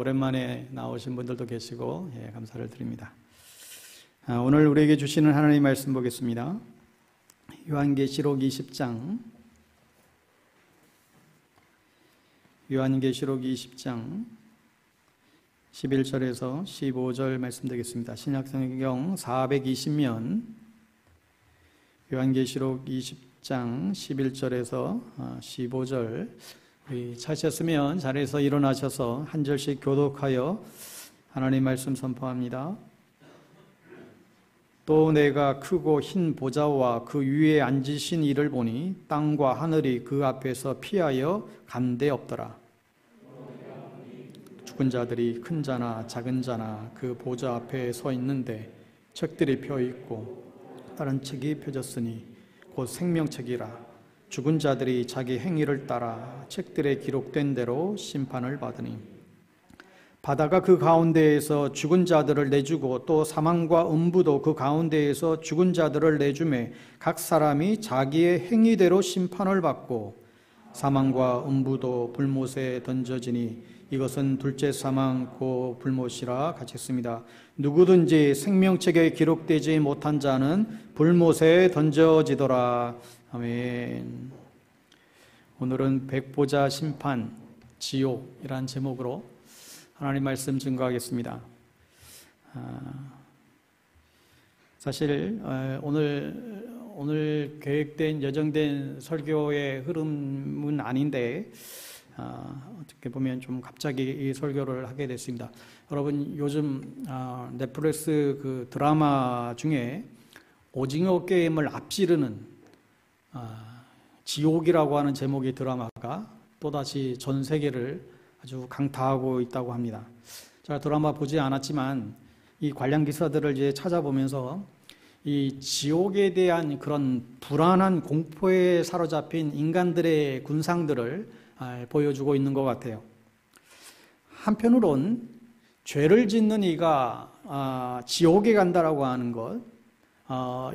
오랜만에 나오신 분들도 계시고 감사를 드립니다. 오늘 우리에게 주시는 하나님의 말씀 보겠습니다. 요한계시록 20장 11절에서 15절 말씀 되겠습니다. 신약성경 420면 요한계시록 20장 11절에서 15절, 우리 찾으셨으면 자리에서 일어나셔서 한 절씩 교독하여 하나님 말씀 선포합니다. 또 내가 크고 흰 보좌와 그 위에 앉으신 이를 보니 땅과 하늘이 그 앞에서 피하여 간 데 없더라. 죽은 자들이 큰 자나 작은 자나 그 보좌 앞에 서 있는데 책들이 펴 있고 다른 책이 펴졌으니 곧 생명책이라. 죽은 자들이 자기 행위를 따라 책들에 기록된 대로 심판을 받으니 바다가 그 가운데에서 죽은 자들을 내주고 또 사망과 음부도 그 가운데에서 죽은 자들을 내주매 각 사람이 자기의 행위대로 심판을 받고 사망과 음부도 불못에 던져지니 이것은 둘째 사망 곧 불못이라 가르쳤습니다. 누구든지 생명책에 기록되지 못한 자는 불못에 던져지더라. 아멘. 오늘은 백보자 심판 지옥이란 제목으로 하나님 말씀 증거하겠습니다. 사실 오늘 계획된 예정된 설교의 흐름은 아닌데 어떻게 보면 좀 갑자기 이 설교를 하게 됐습니다. 여러분 요즘 넷플릭스 그 드라마 중에 오징어 게임을 앞지르는 지옥이라고 하는 제목의 드라마가 또다시 전 세계를 아주 강타하고 있다고 합니다. 제가 드라마 보지 않았지만 이 관련 기사들을 이제 찾아보면서 이 지옥에 대한 그런 불안한 공포에 사로잡힌 인간들의 군상들을 보여주고 있는 것 같아요. 한편으론 죄를 짓는 이가 지옥에 간다라고 하는 것,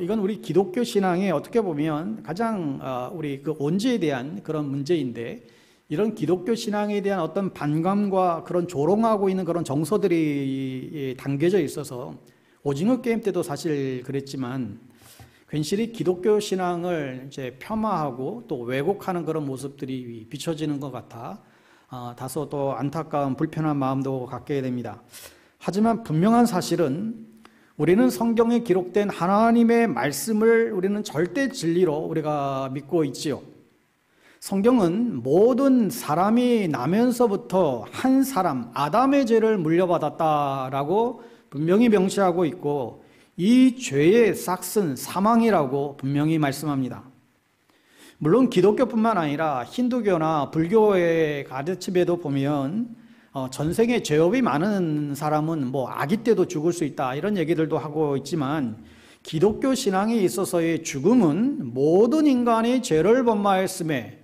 이건 우리 기독교 신앙에 어떻게 보면 가장 우리 그 원죄에 대한 그런 문제인데, 이런 기독교 신앙에 대한 어떤 반감과 그런 조롱하고 있는 그런 정서들이 담겨져 있어서 오징어 게임 때도 사실 그랬지만 괜시리 기독교 신앙을 이제 폄하하고 또 왜곡하는 그런 모습들이 비춰지는 것 같아 다소 또 안타까운 불편한 마음도 갖게 됩니다. 하지만 분명한 사실은 우리는 성경에 기록된 하나님의 말씀을 우리는 절대 진리로 우리가 믿고 있지요. 성경은 모든 사람이 나면서부터 한 사람 아담의 죄를 물려받았다라고 분명히 명시하고 있고 이 죄의 싹은 사망이라고 분명히 말씀합니다. 물론 기독교뿐만 아니라 힌두교나 불교의 가르침에도 보면 전생에 죄업이 많은 사람은 뭐 아기 때도 죽을 수 있다 이런 얘기들도 하고 있지만 기독교 신앙에 있어서의 죽음은 모든 인간이 죄를 범하였음에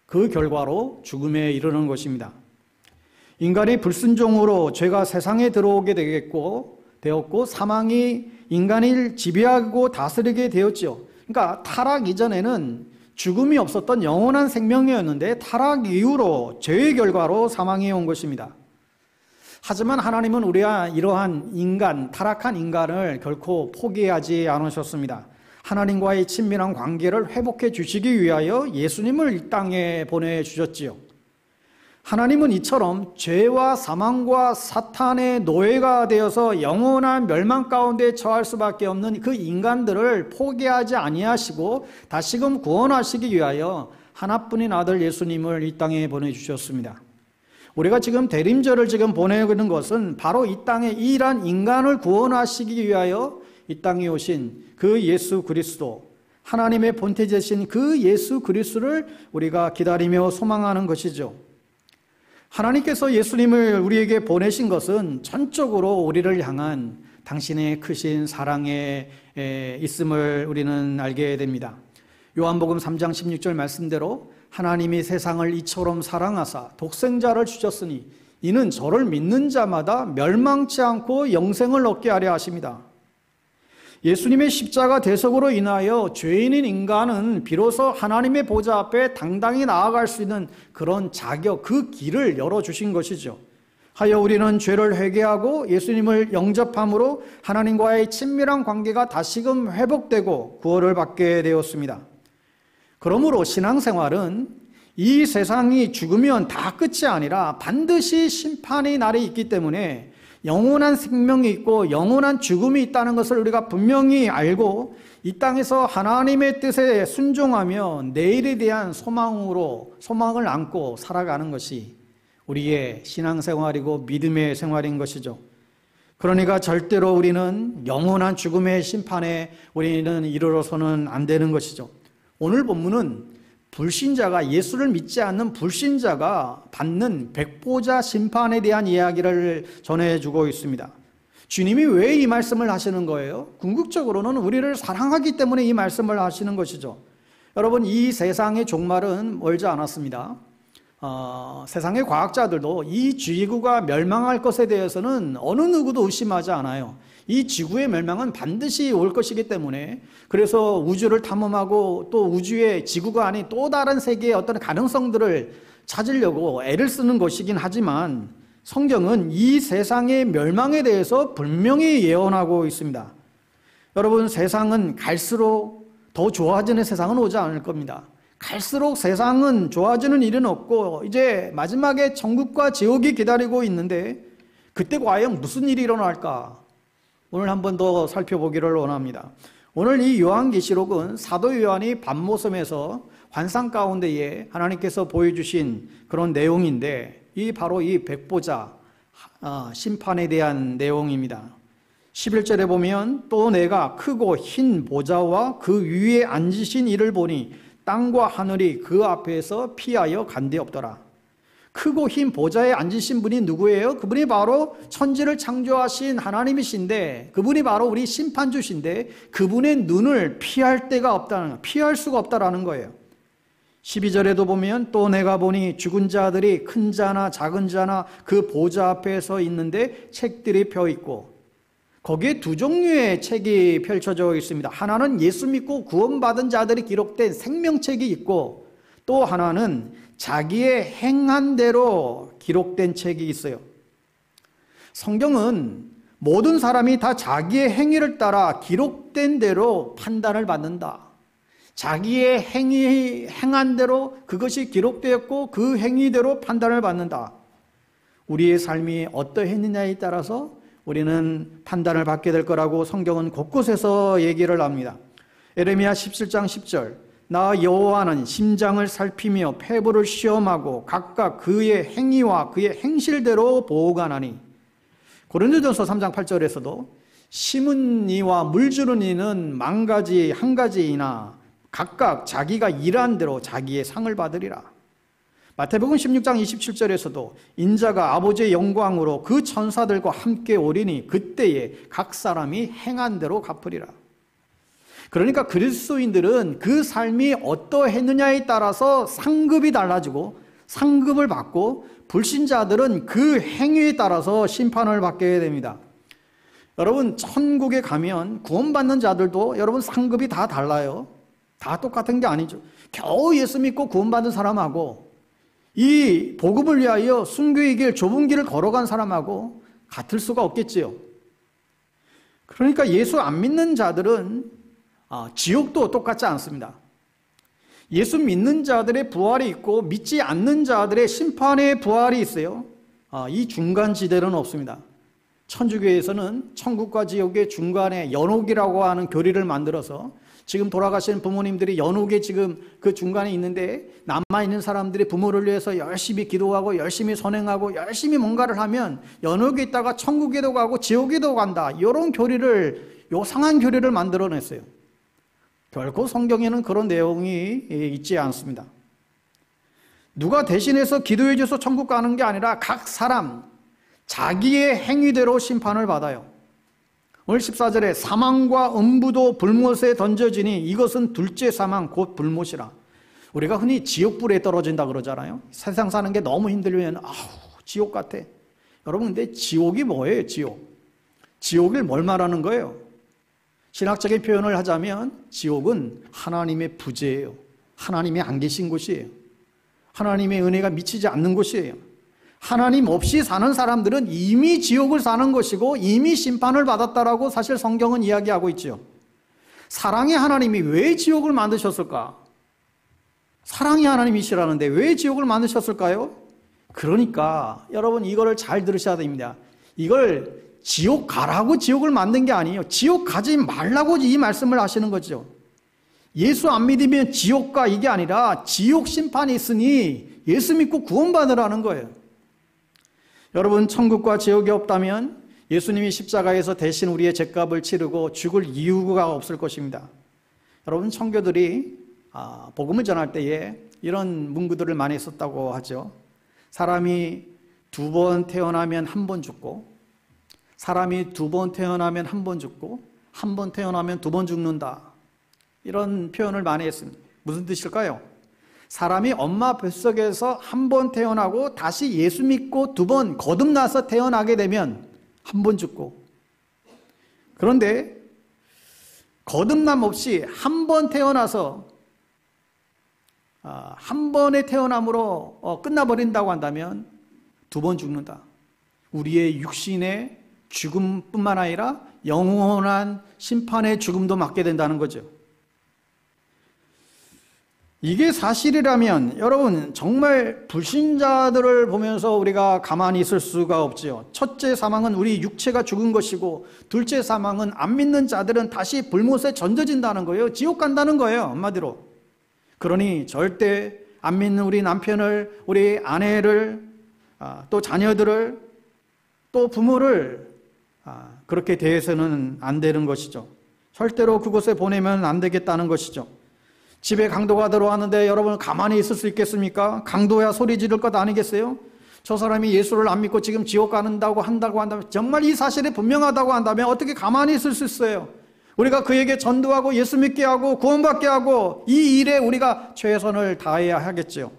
그 결과로 죽음에 이르는 것입니다. 인간이 불순종으로 죄가 세상에 들어오게 되었고 사망이 인간을 지배하고 다스리게 되었죠. 그러니까 타락 이전에는 죽음이 없었던 영원한 생명이었는데 타락 이후로 죄의 결과로 사망이 온 것입니다. 하지만 하나님은 우리와 이러한 인간, 타락한 인간을 결코 포기하지 않으셨습니다. 하나님과의 친밀한 관계를 회복해 주시기 위하여 예수님을 이 땅에 보내주셨지요. 하나님은 이처럼 죄와 사망과 사탄의 노예가 되어서 영원한 멸망 가운데 처할 수밖에 없는 그 인간들을 포기하지 아니하시고 다시금 구원하시기 위하여 하나뿐인 아들 예수님을 이 땅에 보내주셨습니다. 우리가 지금 대림절을 지금 보내는 것은 바로 이 땅에 이란 인간을 구원하시기 위하여 이 땅에 오신 그 예수 그리스도, 하나님의 본체되신 그 예수 그리스도를 우리가 기다리며 소망하는 것이죠. 하나님께서 예수님을 우리에게 보내신 것은 전적으로 우리를 향한 당신의 크신 사랑에 있음을 우리는 알게 됩니다. 요한복음 3장 16절 말씀대로 하나님이 세상을 이처럼 사랑하사 독생자를 주셨으니 이는 저를 믿는 자마다 멸망치 않고 영생을 얻게 하려 하십니다. 예수님의 십자가 대속으로 인하여 죄인인 인간은 비로소 하나님의 보좌 앞에 당당히 나아갈 수 있는 그런 자격, 그 길을 열어주신 것이죠. 하여 우리는 죄를 회개하고 예수님을 영접함으로 하나님과의 친밀한 관계가 다시금 회복되고 구원을 받게 되었습니다. 그러므로 신앙생활은 이 세상이 죽으면 다 끝이 아니라 반드시 심판의 날이 있기 때문에 영원한 생명이 있고 영원한 죽음이 있다는 것을 우리가 분명히 알고 이 땅에서 하나님의 뜻에 순종하며 내일에 대한 소망을 안고 살아가는 것이 우리의 신앙생활이고 믿음의 생활인 것이죠. 그러니까 절대로 우리는 영원한 죽음의 심판에 우리는 이르러서는 안 되는 것이죠. 오늘 본문은 불신자가, 예수를 믿지 않는 불신자가 받는 백보자 심판에 대한 이야기를 전해주고 있습니다. 주님이 왜 이 말씀을 하시는 거예요? 궁극적으로는 우리를 사랑하기 때문에 이 말씀을 하시는 것이죠. 여러분, 이 세상의 종말은 멀지 않았습니다. 세상의 과학자들도 이 지구가 멸망할 것에 대해서는 어느 누구도 의심하지 않아요. 이 지구의 멸망은 반드시 올 것이기 때문에, 그래서 우주를 탐험하고 또 우주의 지구가 아닌 또 다른 세계의 어떤 가능성들을 찾으려고 애를 쓰는 것이긴 하지만 성경은 이 세상의 멸망에 대해서 분명히 예언하고 있습니다. 여러분, 세상은 갈수록 더 좋아지는 세상은 오지 않을 겁니다. 갈수록 세상은 좋아지는 일은 없고 이제 마지막에 천국과 지옥이 기다리고 있는데 그때 과연 무슨 일이 일어날까? 오늘 한 번 더 살펴보기를 원합니다. 오늘 이 요한계시록은 사도 요한이 밤모섬에서 환상 가운데에 하나님께서 보여주신 그런 내용인데 바로 이 백보자 심판에 대한 내용입니다. 11절에 보면 또 내가 크고 흰 보좌와 그 위에 앉으신 이를 보니 땅과 하늘이 그 앞에서 피하여 간데없더라. 크고 흰 보좌에 앉으신 분이 누구예요? 그분이 바로 천지를 창조하신 하나님이신데, 그분이 바로 우리 심판주신데 그분의 눈을 피할 데가 없다는, 피할 수가 없다라는 거예요. 12절에도 보면 또 내가 보니 죽은 자들이 큰 자나 작은 자나 그 보좌 앞에 서 있는데 책들이 펴 있고, 거기에 두 종류의 책이 펼쳐져 있습니다. 하나는 예수 믿고 구원받은 자들이 기록된 생명책이 있고, 또 하나는 자기의 행한 대로 기록된 책이 있어요. 성경은 모든 사람이 다 자기의 행위를 따라 기록된 대로 판단을 받는다. 자기의 행한 대로 그것이 기록되었고 그 행위대로 판단을 받는다. 우리의 삶이 어떠했느냐에 따라서 우리는 판단을 받게 될 거라고 성경은 곳곳에서 얘기를 합니다. 에레미야 17장 10절, 나 여호와는 심장을 살피며 폐부를 시험하고 각각 그의 행위와 그의 행실대로 보관하니. 고린도전서 3장 8절에서도 심은 이와 물 주는 이는 한 가지이나 각각 자기가 일한 대로 자기의 상을 받으리라. 마태복음 16장 27절에서도 인자가 아버지의 영광으로 그 천사들과 함께 오리니 그때에 각 사람이 행한 대로 갚으리라. 그러니까 그리스도인들은 그 삶이 어떠했느냐에 따라서 상급이 달라지고 상급을 받고, 불신자들은 그 행위에 따라서 심판을 받게 됩니다. 여러분, 천국에 가면 구원받는 자들도 여러분 상급이 다 달라요. 다 똑같은 게 아니죠. 겨우 예수 믿고 구원받은 사람하고 이 복음을 위하여 순교의 길, 좁은 길을 걸어간 사람하고 같을 수가 없겠지요. 그러니까 예수 안 믿는 자들은 지옥도 똑같지 않습니다. 예수 믿는 자들의 부활이 있고 믿지 않는 자들의 심판의 부활이 있어요. 이 중간 지대는 없습니다. 천주교에서는 천국과 지옥의 중간에 연옥이라고 하는 교리를 만들어서 지금 돌아가신 부모님들이 연옥에 지금 그 중간에 있는데, 남아있는 사람들이 부모를 위해서 열심히 기도하고 열심히 선행하고 열심히 뭔가를 하면 연옥에 있다가 천국에도 가고 지옥에도 간다, 이런 교리를, 요상한 교리를 만들어냈어요. 결코 성경에는 그런 내용이 있지 않습니다. 누가 대신해서 기도해 줘서 천국 가는 게 아니라 각 사람 자기의 행위대로 심판을 받아요. 오늘 14절에 사망과 음부도 불못에 던져지니 이것은 둘째 사망 곧 불못이라. 우리가 흔히 지옥불에 떨어진다 그러잖아요. 세상 사는 게 너무 힘들면 지옥 같아. 여러분, 근데 지옥이 뭐예요? 지옥을 뭘 말하는 거예요? 신학적인 표현을 하자면 지옥은 하나님의 부재예요. 하나님이 안 계신 곳이에요. 하나님의 은혜가 미치지 않는 곳이에요. 하나님 없이 사는 사람들은 이미 지옥을 사는 것이고 이미 심판을 받았다라고 사실 성경은 이야기하고 있죠. 사랑의 하나님이 왜 지옥을 만드셨을까? 사랑의 하나님이시라는데 왜 지옥을 만드셨을까요? 그러니까 여러분 이거를 잘 들으셔야 됩니다. 이걸 지옥 가라고 지옥을 만든 게 아니에요. 지옥 가지 말라고 이 말씀을 하시는 거죠. 예수 안 믿으면 지옥 가 이게 아니라 지옥 심판이 있으니 예수 믿고 구원받으라는 거예요. 여러분 천국과 지옥이 없다면 예수님이 십자가에서 대신 우리의 죄값을 치르고 죽을 이유가 없을 것입니다. 여러분 청교들이 복음을 전할 때에 이런 문구들을 많이 썼다고 하죠. 사람이 2번 태어나면 1번 죽고, 사람이 2번 태어나면 1번 죽고, 1번 태어나면 2번 죽는다. 이런 표현을 많이 했습니다. 무슨 뜻일까요? 사람이 엄마 뱃속에서 1번 태어나고 다시 예수 믿고 2번 거듭나서 태어나게 되면 1번 죽고, 그런데 거듭남 없이 1번 태어나서 한 번의 태어남으로 끝나버린다고 한다면 2번 죽는다. 우리의 육신의 죽음뿐만 아니라 영원한 심판의 죽음도 맞게 된다는 거죠. 이게 사실이라면 여러분 정말 불신자들을 보면서 우리가 가만히 있을 수가 없지요. 첫째 사망은 우리 육체가 죽은 것이고, 둘째 사망은 안 믿는 자들은 다시 불못에 던져진다는 거예요. 지옥 간다는 거예요, 한마디로. 그러니 절대 안 믿는 우리 남편을, 우리 아내를, 또 자녀들을, 또 부모를 그렇게 대해서는 안 되는 것이죠. 절대로 그곳에 보내면 안 되겠다는 것이죠. 집에 강도가 들어왔는데 여러분 가만히 있을 수 있겠습니까? 강도야 소리 지를 것 아니겠어요? 저 사람이 예수를 안 믿고 지금 지옥 한다고 한다면, 정말 이 사실이 분명하다고 한다면 어떻게 가만히 있을 수 있어요? 우리가 그에게 전도하고 예수 믿게 하고 구원받게 하고 이 일에 우리가 최선을 다해야 하겠죠.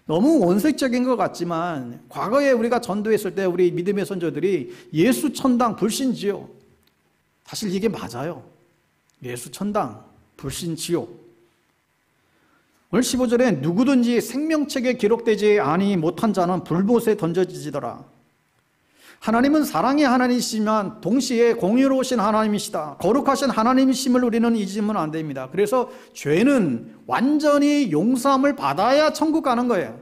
너무 원색적인 것 같지만 과거에 우리가 전도했을 때 우리 믿음의 선조들이 예수 천당 불신 지옥, 사실 이게 맞아요. 예수 천당 불신 지옥. 오늘 15절에 누구든지 생명책에 기록되지 아니 못한 자는 불못에 던져지더라. 하나님은 사랑의 하나님이시지만 동시에 공의로우신 하나님이시다. 거룩하신 하나님이심을 우리는 잊으면 안 됩니다. 그래서 죄는 완전히 용서함을 받아야 천국 가는 거예요.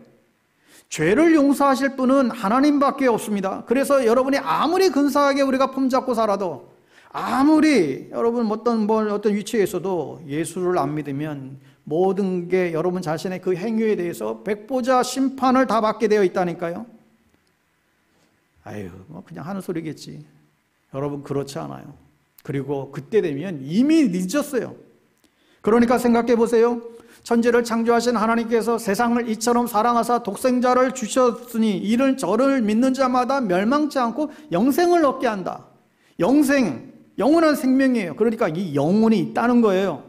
죄를 용서하실 분은 하나님밖에 없습니다. 그래서 여러분이 아무리 근사하게 우리가 품잡고 살아도, 아무리 여러분 어떤 위치에 있어도 예수를 안 믿으면 모든 게 여러분 자신의 그 행위에 대해서 백보자 심판을 다 받게 되어 있다니까요. 아유, 그냥 하는 소리겠지. 여러분 그렇지 않아요. 그리고 그때 되면 이미 늦었어요. 그러니까 생각해 보세요. 천지를 창조하신 하나님께서 세상을 이처럼 사랑하사 독생자를 주셨으니 이를 저를 믿는 자마다 멸망치 않고 영생을 얻게 한다. 영생, 영원한 생명이에요. 그러니까 이 영혼이 있다는 거예요.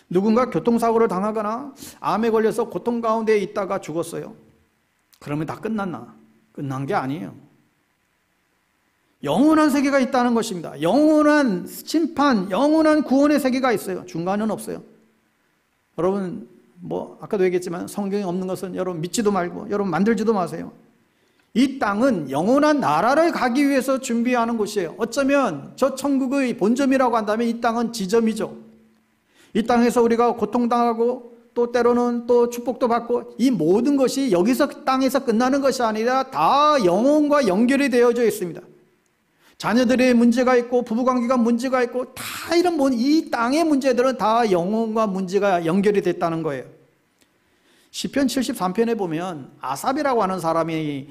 누군가 교통사고를 당하거나 암에 걸려서 고통 가운데 있다가 죽었어요. 그러면 다 끝났나? 끝난 게 아니에요. 영원한 세계가 있다는 것입니다. 영원한 심판, 영원한 구원의 세계가 있어요. 중간은 없어요. 여러분 아까도 얘기했지만 성경에 없는 것은 여러분 믿지도 말고 여러분 만들지도 마세요. 이 땅은 영원한 나라를 가기 위해서 준비하는 곳이에요. 어쩌면 저 천국의 본점이라고 한다면 이 땅은 지점이죠. 이 땅에서 우리가 고통당하고 또 때로는 또 축복도 받고, 이 모든 것이 여기서 땅에서 끝나는 것이 아니라 다 영혼과 연결이 되어져 있습니다. 자녀들의 문제가 있고 부부관계가 문제가 있고 다 이런 이 땅의 문제들은 다 영혼과 문제가 연결이 됐다는 거예요. 시편 73편에 보면 아삽이라고 하는 사람이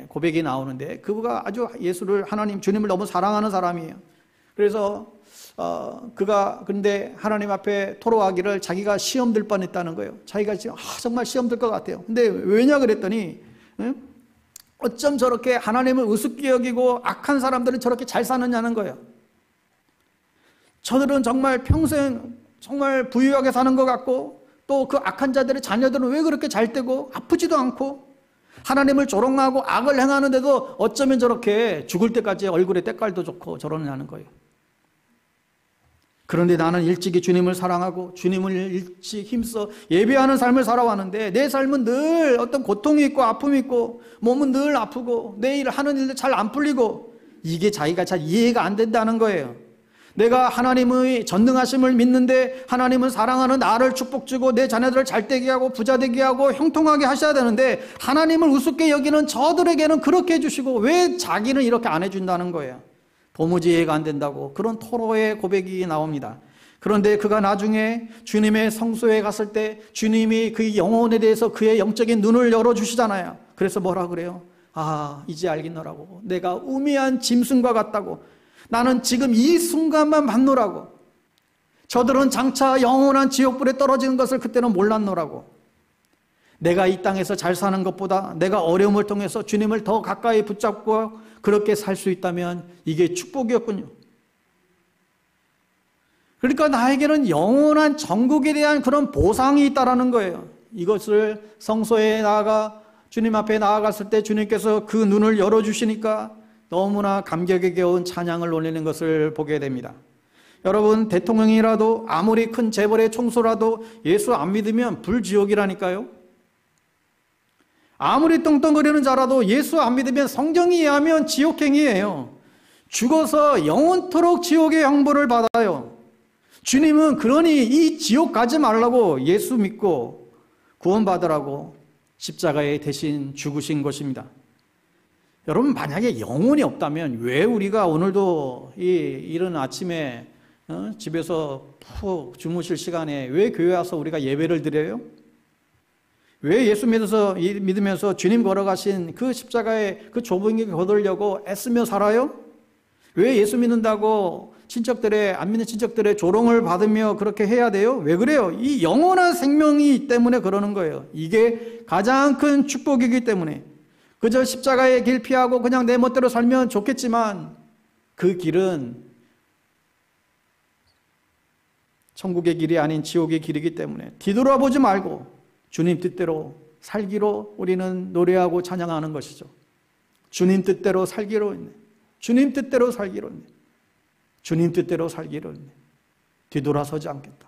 고백이 나오는데, 그가 아주 예수를, 하나님 주님을 너무 사랑하는 사람이에요. 그래서 그가 근데 하나님 앞에 토로하기를 자기가 시험 들 뻔했다는 거예요. 자기가 지금 정말 시험 들 것 같아요. 근데 왜냐 그랬더니 어쩜 저렇게 하나님을 우습게 여기고 악한 사람들은 저렇게 잘 사느냐는 거예요. 저들은 정말 평생 정말 부유하게 사는 것 같고, 또 그 악한 자들의 자녀들은 왜 그렇게 잘 되고 아프지도 않고 하나님을 조롱하고 악을 행하는데도 어쩌면 저렇게 죽을 때까지 얼굴에 때깔도 좋고 저러냐는 거예요. 그런데 나는 일찍이 주님을 사랑하고 주님을 일찍 힘써 예배하는 삶을 살아왔는데 내 삶은 늘 어떤 고통이 있고 아픔이 있고 몸은 늘 아프고 내 일 하는 일도 잘 안 풀리고 이게 자기가 잘 이해가 안 된다는 거예요. 내가 하나님의 전능하심을 믿는데 하나님은 사랑하는 나를 축복 주고 내 자녀들을 잘되게 하고 부자 되게 하고 형통하게 하셔야 되는데 하나님을 우습게 여기는 저들에게는 그렇게 해주시고 왜 자기는 이렇게 안 해준다는 거예요. 도무지 이해가 안 된다고 그런 토로의 고백이 나옵니다. 그런데 그가 나중에 주님의 성소에 갔을 때 주님이 그 영혼에 대해서 그의 영적인 눈을 열어주시잖아요. 그래서 뭐라 그래요? 아, 이제 알겠노라고. 내가 우미한 짐승과 같다고. 나는 지금 이 순간만 봤노라고. 저들은 장차 영원한 지옥불에 떨어지는 것을 그때는 몰랐노라고. 내가 이 땅에서 잘 사는 것보다 내가 어려움을 통해서 주님을 더 가까이 붙잡고 그렇게 살 수 있다면 이게 축복이었군요. 그러니까 나에게는 영원한 천국에 대한 그런 보상이 있다라는 거예요. 이것을 성소에 나아가 주님 앞에 나아갔을 때 주님께서 그 눈을 열어주시니까 너무나 감격에 겨운 찬양을 올리는 것을 보게 됩니다. 여러분, 대통령이라도 아무리 큰 재벌의 총수라도 예수 안 믿으면 불지옥이라니까요. 아무리 떵떵거리는 자라도 예수 안 믿으면 성경에 의하면 지옥행이에요. 죽어서 영원토록 지옥의 형벌을 받아요. 주님은 그러니 이 지옥 가지 말라고 예수 믿고 구원받으라고 십자가에 대신 죽으신 것입니다. 여러분, 만약에 영혼이 없다면 왜 우리가 오늘도 이른 아침에 집에서 푹 주무실 시간에 왜 교회 와서 우리가 예배를 드려요? 왜 예수 믿으면서 주님 걸어가신 그 십자가의 그 좁은 길 거두려고 애쓰며 살아요? 왜 예수 믿는다고 안 믿는 친척들의 조롱을 받으며 그렇게 해야 돼요? 왜 그래요? 이 영원한 생명이 때문에 그러는 거예요. 이게 가장 큰 축복이기 때문에. 그저 십자가의 길 피하고 그냥 내 멋대로 살면 좋겠지만 그 길은 천국의 길이 아닌 지옥의 길이기 때문에 뒤돌아보지 말고 주님 뜻대로 살기로 우리는 노래하고 찬양하는 것이죠. 주님 뜻대로 살기로 했네. 주님 뜻대로 살기로 했네. 주님 뜻대로 살기로 했네. 뒤돌아서지 않겠다.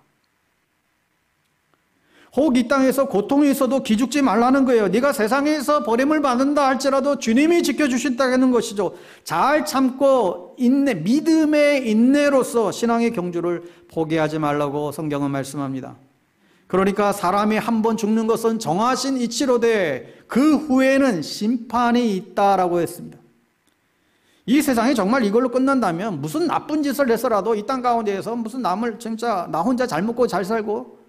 혹 이 땅에서 고통이 있어도 기죽지 말라는 거예요. 네가 세상에서 버림을 받는다 할지라도 주님이 지켜주신다는 것이죠. 잘 참고 믿음의 인내로서 신앙의 경주를 포기하지 말라고 성경은 말씀합니다. 그러니까 사람이 한 번 죽는 것은 정하신 이치로되 그 후에는 심판이 있다라고 했습니다. 이 세상이 정말 이걸로 끝난다면 무슨 나쁜 짓을 해서라도 이 땅 가운데에서 무슨 남을 진짜 나 혼자 잘 먹고 잘 살고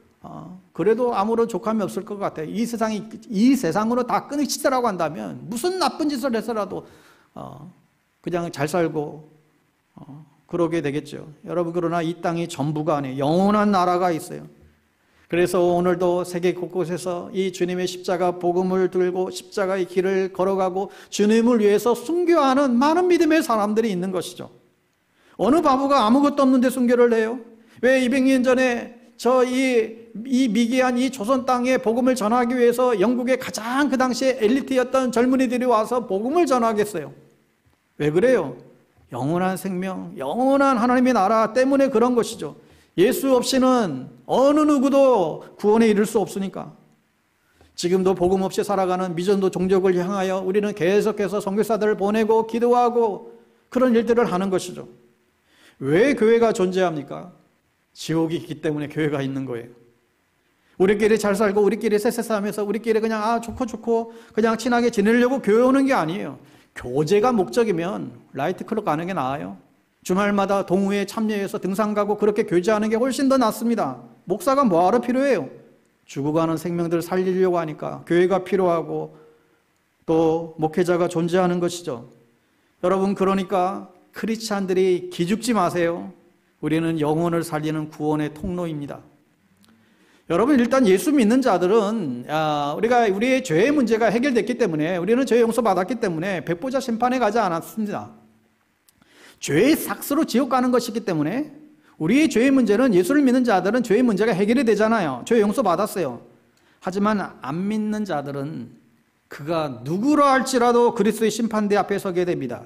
그래도 아무런 족함이 없을 것 같아요. 이 세상으로 다 끊이치더라고 한다면 무슨 나쁜 짓을 해서라도 그냥 잘 살고 그러게 되겠죠. 여러분, 그러나 이 땅이 전부가 아니에요. 영원한 나라가 있어요. 그래서 오늘도 세계 곳곳에서 이 주님의 십자가 복음을 들고 십자가의 길을 걸어가고 주님을 위해서 순교하는 많은 믿음의 사람들이 있는 것이죠. 어느 바보가 아무것도 없는데 순교를 해요? 왜 200년 전에 이 미개한 이 조선 땅에 복음을 전하기 위해서 영국의 가장 그 당시에 엘리트였던 젊은이들이 와서 복음을 전하겠어요? 왜 그래요? 영원한 생명, 영원한 하나님의 나라 때문에 그런 것이죠. 예수 없이는 어느 누구도 구원에 이를 수 없으니까. 지금도 복음 없이 살아가는 미전도 종족을 향하여 우리는 계속해서 선교사들을 보내고 기도하고 그런 일들을 하는 것이죠. 왜 교회가 존재합니까? 지옥이 있기 때문에 교회가 있는 거예요. 우리끼리 잘 살고 우리끼리 쎄쎄싸면서 우리끼리 그냥 좋고 그냥 친하게 지내려고 교회 오는 게 아니에요. 교제가 목적이면 라이트 클럽 가는 게 나아요. 주말마다 동호회에 참여해서 등산 가고 그렇게 교제하는 게 훨씬 더 낫습니다. 목사가 뭐하러 필요해요? 죽어가는 생명들을 살리려고 하니까 교회가 필요하고 또 목회자가 존재하는 것이죠. 여러분, 그러니까 크리스찬들이 기죽지 마세요. 우리는 영혼을 살리는 구원의 통로입니다. 여러분, 일단 예수 믿는 자들은 우리의 죄의 문제가 해결됐기 때문에 우리는 죄 용서 받았기 때문에 백보자 심판에 가지 않았습니다. 죄의 삭스로 지옥 가는 것이기 때문에 우리의 죄의 문제는 예수를 믿는 자들은 죄의 문제가 해결이 되잖아요. 죄 용서 받았어요. 하지만 안 믿는 자들은 그가 누구라 할지라도 그리스도의 심판대 앞에 서게 됩니다.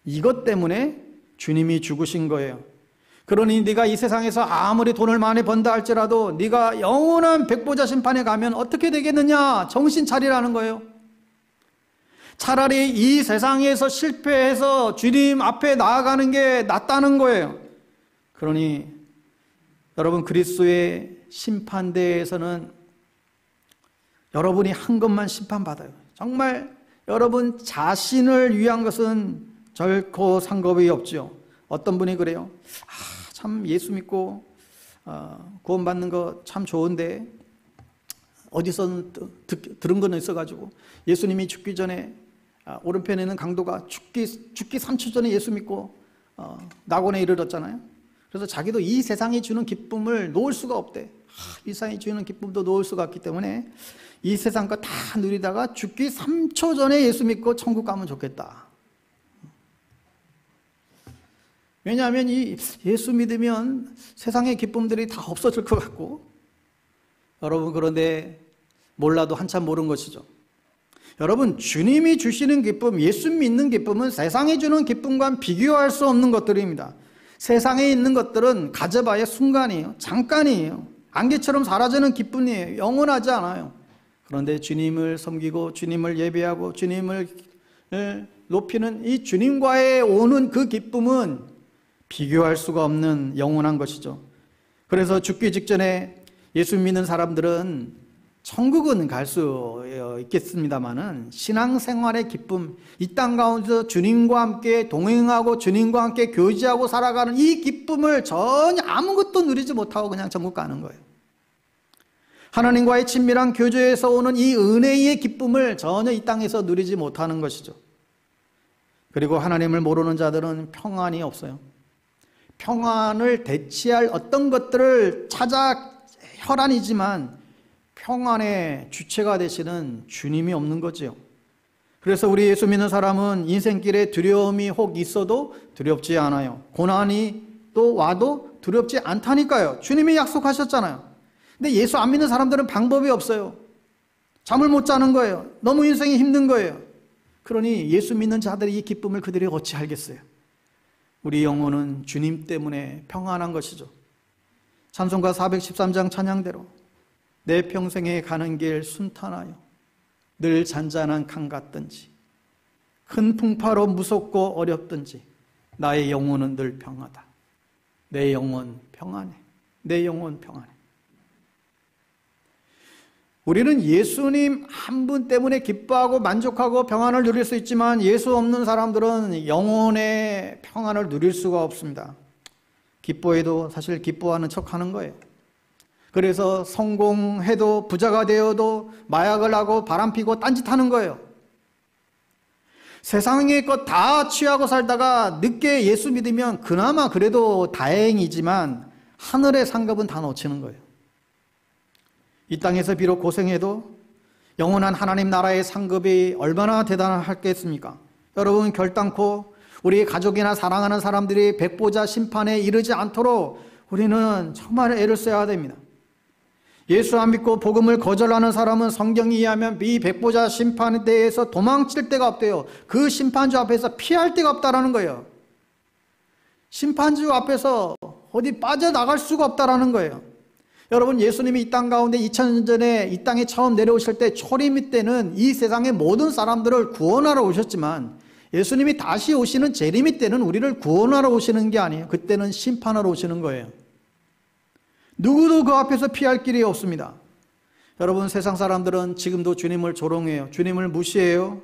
이것 때문에 주님이 죽으신 거예요. 그러니 네가 이 세상에서 아무리 돈을 많이 번다 할지라도 네가 영원한 백보자 심판에 가면 어떻게 되겠느냐? 정신 차리라는 거예요. 차라리 이 세상에서 실패해서 주님 앞에 나아가는 게 낫다는 거예요. 그러니 여러분, 그리스도의 심판대에서는 여러분이 한 것만 심판받아요. 정말 여러분 자신을 위한 것은 결코 상급이 없죠. 어떤 분이 그래요. 참 예수 믿고 구원받는 거 참 좋은데 어디서 들은 거는 있어가지고 예수님이 죽기 전에 오른편에는 강도가 죽기 3초 전에 예수 믿고 낙원에 이르렀잖아요. 그래서 자기도 이 세상이 주는 기쁨을 놓을 수가 없대. 이 세상이 주는 기쁨도 놓을 수가 없기 때문에 이 세상 거 다 누리다가 죽기 3초 전에 예수 믿고 천국 가면 좋겠다. 왜냐하면 이 예수 믿으면 세상의 기쁨들이 다 없어질 것 같고, 여러분 그런데 몰라도 한참 모르는 것이죠. 여러분, 주님이 주시는 기쁨, 예수 믿는 기쁨은 세상이 주는 기쁨과 비교할 수 없는 것들입니다. 세상에 있는 것들은 가져봐야 순간이에요. 잠깐이에요. 안개처럼 사라지는 기쁨이에요. 영원하지 않아요. 그런데 주님을 섬기고 주님을 예배하고 주님을 높이는 이 주님과의 오는 그 기쁨은 비교할 수가 없는 영원한 것이죠. 그래서 죽기 직전에 예수 믿는 사람들은 천국은 갈 수 있겠습니다만은 신앙생활의 기쁨, 이 땅 가운데서 주님과 함께 동행하고 주님과 함께 교제하고 살아가는 이 기쁨을 전혀 아무것도 누리지 못하고 그냥 천국 가는 거예요. 하나님과의 친밀한 교제에서 오는 이 은혜의 기쁨을 전혀 이 땅에서 누리지 못하는 것이죠. 그리고 하나님을 모르는 자들은 평안이 없어요. 평안을 대체할 어떤 것들을 찾아 혈안이지만 평안의 주체가 되시는 주님이 없는 거죠. 그래서 우리 예수 믿는 사람은 인생길에 두려움이 혹 있어도 두렵지 않아요. 고난이 또 와도 두렵지 않다니까요. 주님이 약속하셨잖아요. 근데 예수 안 믿는 사람들은 방법이 없어요. 잠을 못 자는 거예요. 너무 인생이 힘든 거예요. 그러니 예수 믿는 자들이 이 기쁨을 그들이 어찌 알겠어요? 우리 영혼은 주님 때문에 평안한 것이죠. 찬송가 413장 찬양대로 내 평생에 가는 길 순탄하여 늘 잔잔한 강 같든지 큰 풍파로 무섭고 어렵든지 나의 영혼은 늘 평하다. 내 영혼 평안해. 내 영혼 평안해. 우리는 예수님 한 분 때문에 기뻐하고 만족하고 평안을 누릴 수 있지만 예수 없는 사람들은 영혼의 평안을 누릴 수가 없습니다. 기뻐해도 사실 기뻐하는 척하는 거예요. 그래서 성공해도 부자가 되어도 마약을 하고 바람피고 딴짓하는 거예요. 세상의 것 다 취하고 살다가 늦게 예수 믿으면 그나마 그래도 다행이지만 하늘의 상급은 다 놓치는 거예요. 이 땅에서 비록 고생해도 영원한 하나님 나라의 상급이 얼마나 대단하겠습니까? 여러분, 결단코 우리 가족이나 사랑하는 사람들이 백보자 심판에 이르지 않도록 우리는 정말 애를 써야 됩니다. 예수 안 믿고 복음을 거절하는 사람은 성경에 의하면 이 백보자 심판에 대해서 도망칠 데가 없대요. 그 심판주 앞에서 피할 데가 없다라는 거예요. 심판주 앞에서 어디 빠져나갈 수가 없다라는 거예요. 여러분, 예수님이 이 땅 가운데 2000년 전에 이 땅에 처음 내려오실 때 초림이 때는 이 세상의 모든 사람들을 구원하러 오셨지만 예수님이 다시 오시는 재림이 때는 우리를 구원하러 오시는 게 아니에요. 그때는 심판하러 오시는 거예요. 누구도 그 앞에서 피할 길이 없습니다. 여러분, 세상 사람들은 지금도 주님을 조롱해요. 주님을 무시해요.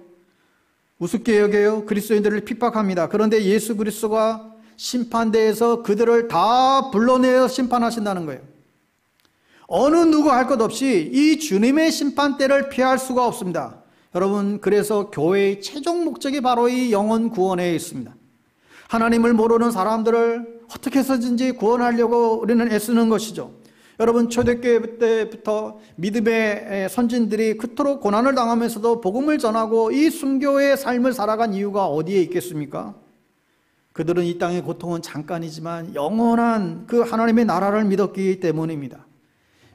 우습게 여겨요. 그리스도인들을 핍박합니다. 그런데 예수 그리스도가 심판대에서 그들을 다 불러내어 심판하신다는 거예요. 어느 누구 할 것 없이 이 주님의 심판대를 피할 수가 없습니다. 여러분, 그래서 교회의 최종 목적이 바로 이 영혼 구원에 있습니다. 하나님을 모르는 사람들을 어떻게 해서든지 구원하려고 우리는 애쓰는 것이죠. 여러분, 초대교회 때부터 믿음의 선진들이 그토록 고난을 당하면서도 복음을 전하고 이 순교의 삶을 살아간 이유가 어디에 있겠습니까? 그들은 이 땅의 고통은 잠깐이지만 영원한 그 하나님의 나라를 믿었기 때문입니다.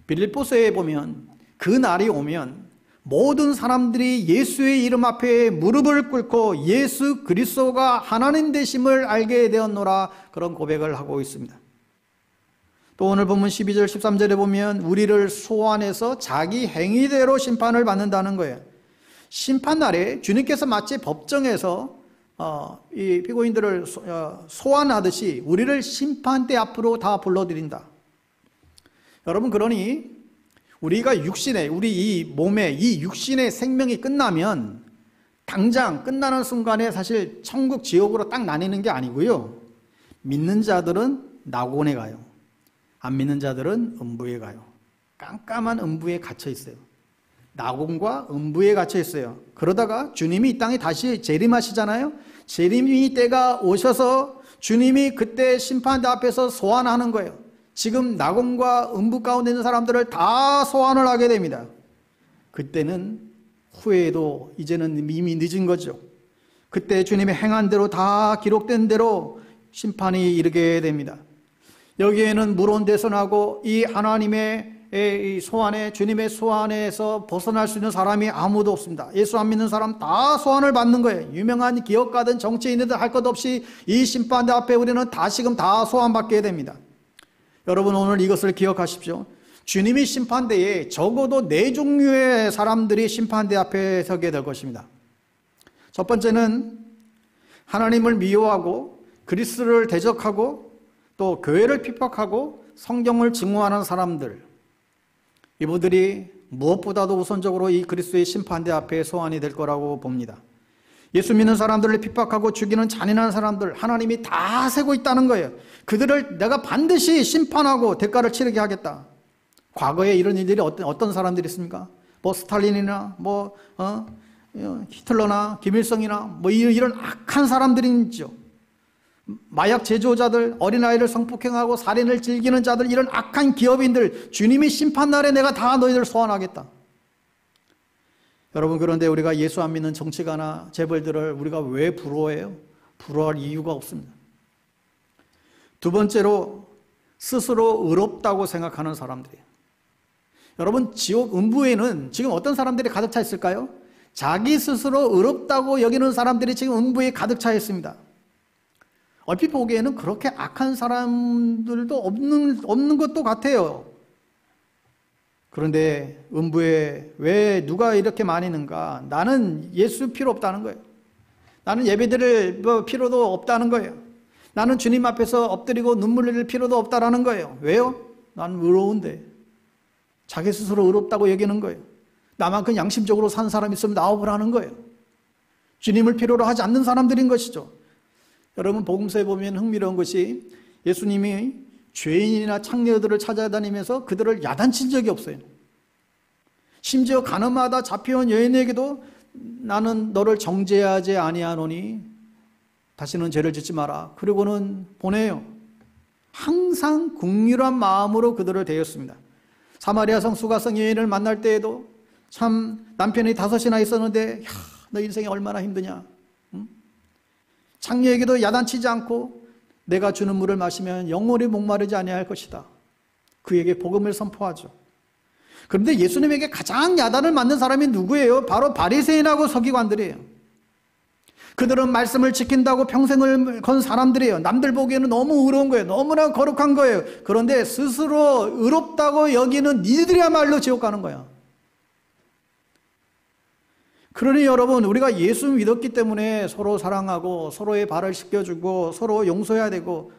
빌립보서에 보면 그 날이 오면 모든 사람들이 예수의 이름 앞에 무릎을 꿇고 예수 그리스도가 하나님 되심을 알게 되었노라, 그런 고백을 하고 있습니다. 또 오늘 본문 12절 13절에 보면 우리를 소환해서 자기 행위대로 심판을 받는다는 거예요. 심판날에 주님께서 마치 법정에서 이 피고인들을 소환하듯이 우리를 심판대 앞으로 다 불러들인다. 여러분, 그러니 우리가 우리 이 몸에 이 육신의 생명이 끝나면 당장 끝나는 순간에 사실 천국 지옥으로 딱 나뉘는 게 아니고요, 믿는 자들은 낙원에 가요, 안 믿는 자들은 음부에 가요. 깜깜한 음부에 갇혀 있어요. 낙원과 음부에 갇혀 있어요. 그러다가 주님이 이 땅에 다시 재림하시잖아요. 재림이 때가 오셔서 주님이 그때 심판대 앞에서 소환하는 거예요. 지금 낙원과 음부 가운데 있는 사람들을 다 소환을 하게 됩니다. 그때는 후회도 이제는 이미 늦은 거죠. 그때 주님의 행한 대로 다 기록된 대로 심판이 이르게 됩니다. 여기에는 물온대선하고 이 하나님의 이 소환에, 주님의 소환에서 벗어날 수 있는 사람이 아무도 없습니다. 예수 안 믿는 사람 다 소환을 받는 거예요. 유명한 기업가든 정치인이든 할 것 없이 이 심판대 앞에 우리는 다시금 다 소환받게 됩니다. 여러분, 오늘 이것을 기억하십시오. 주님이 심판대에 적어도 4종류의 사람들이 심판대 앞에 서게 될 것입니다. 첫 번째는 하나님을 미워하고 그리스도를 대적하고 또 교회를 핍박하고 성경을 증오하는 사람들, 이분들이 무엇보다도 우선적으로 이 그리스도의 심판대 앞에 소환이 될 거라고 봅니다. 예수 믿는 사람들을 핍박하고 죽이는 잔인한 사람들, 하나님이 다 세고 있다는 거예요. 그들을 내가 반드시 심판하고 대가를 치르게 하겠다. 과거에 이런 일들이 어떤 사람들이 있습니까? 뭐 스탈린이나 히틀러나 김일성이나 이런 악한 사람들이 있죠. 마약 제조자들, 어린아이를 성폭행하고 살인을 즐기는 자들, 이런 악한 기업인들, 주님이 심판날에 내가 다 너희들 소환하겠다. 여러분, 그런데 우리가 예수 안 믿는 정치가나 재벌들을 우리가 왜 부러워해요? 부러워할 이유가 없습니다. 두 번째로, 스스로 의롭다고 생각하는 사람들이에요. 여러분, 지옥 음부에는 지금 어떤 사람들이 가득 차 있을까요? 자기 스스로 의롭다고 여기는 사람들이 지금 음부에 가득 차 있습니다. 얼핏 보기에는 그렇게 악한 사람들도 없는 것도 같아요. 그런데 음부에 왜 누가 이렇게 많이 있는가? 나는 예수 필요 없다는 거예요. 나는 예배드릴 필요도 없다는 거예요. 나는 주님 앞에서 엎드리고 눈물 흘릴 필요도 없다라는 거예요. 왜요? 나는 의로운데. 자기 스스로 의롭다고 여기는 거예요. 나만큼 양심적으로 산 사람 있으면 나와보라는 거예요. 주님을 필요로 하지 않는 사람들인 것이죠. 여러분, 복음서에 보면 흥미로운 것이 예수님이 죄인이나 창녀들을 찾아다니면서 그들을 야단친 적이 없어요. 심지어 가늠하다 잡혀온 여인에게도 나는 너를 정죄하지 아니하노니 다시는 죄를 짓지 마라. 그리고는 보내요. 항상 긍휼한 마음으로 그들을 대했습니다. 사마리아 성 수가성 여인을 만날 때에도 참 남편이 5이나 있었는데, 너 인생이 얼마나 힘드냐. 창녀에게도 야단치지 않고 내가 주는 물을 마시면 영원히 목마르지 아니할 것이다. 그에게 복음을 선포하죠. 그런데 예수님에게 가장 야단을 맞는 사람이 누구예요? 바로 바리새인하고 서기관들이에요. 그들은 말씀을 지킨다고 평생을 건 사람들이에요. 남들 보기에는 너무 의로운 거예요. 너무나 거룩한 거예요. 그런데 스스로 의롭다고 여기는 니들이야말로 지옥 가는 거야. 그러니 여러분, 우리가 예수 믿었기 때문에 서로 사랑하고 서로의 발을 씻겨주고 서로 용서해야 되고,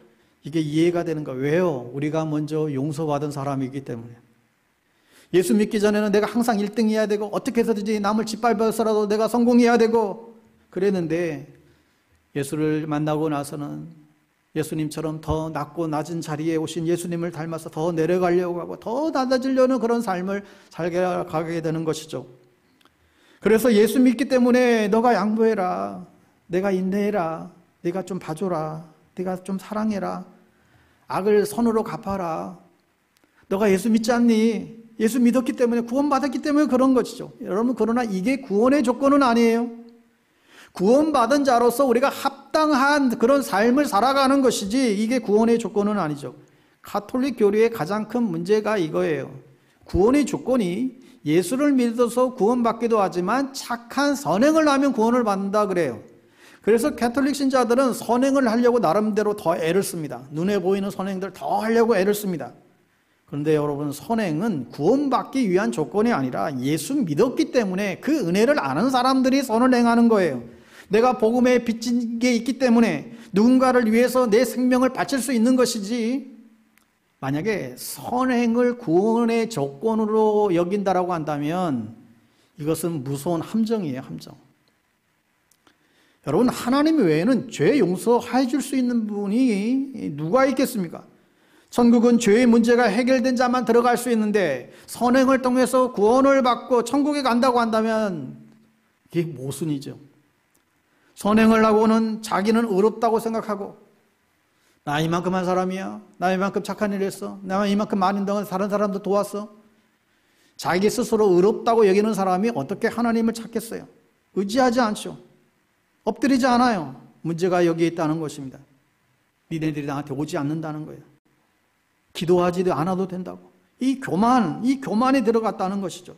이게 이해가 되는 거예요. 왜요? 우리가 먼저 용서받은 사람이기 때문에. 예수 믿기 전에는 내가 항상 1등해야 되고 어떻게 해서든지 남을 짓밟아서라도 내가 성공해야 되고 그랬는데, 예수를 만나고 나서는 예수님처럼 더 낮고 낮은 자리에 오신 예수님을 닮아서 더 내려가려고 하고 더 낮아지려는 그런 삶을 살게 가게 되는 것이죠. 그래서 예수 믿기 때문에 너가 양보해라, 내가 인내해라, 네가 좀 봐줘라, 네가 좀 사랑해라, 악을 선으로 갚아라. 너가 예수 믿지 않니? 예수 믿었기 때문에, 구원받았기 때문에 그런 것이죠. 여러분, 그러나 이게 구원의 조건은 아니에요. 구원받은 자로서 우리가 합당한 그런 삶을 살아가는 것이지 이게 구원의 조건은 아니죠. 가톨릭 교리의 가장 큰 문제가 이거예요. 구원의 조건이 예수를 믿어서 구원받기도 하지만 착한 선행을 하면 구원을 받는다 그래요. 그래서 가톨릭 신자들은 선행을 하려고 나름대로 더 애를 씁니다. 눈에 보이는 선행들 더 하려고 애를 씁니다. 그런데 여러분, 선행은 구원받기 위한 조건이 아니라 예수 믿었기 때문에 그 은혜를 아는 사람들이 선을 행하는 거예요. 내가 복음에 빚진 게 있기 때문에 누군가를 위해서 내 생명을 바칠 수 있는 것이지, 만약에 선행을 구원의 조건으로 여긴다라고 한다면 이것은 무서운 함정이에요, 함정. 여러분, 하나님 외에는 죄 용서해 줄 수 있는 분이 누가 있겠습니까? 천국은 죄의 문제가 해결된 자만 들어갈 수 있는데 선행을 통해서 구원을 받고 천국에 간다고 한다면 이게 모순이죠. 선행을 하고는 자기는 의롭다고 생각하고, 나 이만큼 한 사람이야, 나 이만큼 착한 일을 했어, 나 이만큼 많은 동안 다른 사람도 도왔어, 자기 스스로 의롭다고 여기는 사람이 어떻게 하나님을 찾겠어요? 의지하지 않죠. 엎드리지 않아요. 문제가 여기에 있다는 것입니다. 니네들이 나한테 오지 않는다는 거예요. 기도하지도 않아도 된다고. 이 교만이 들어갔다는 것이죠.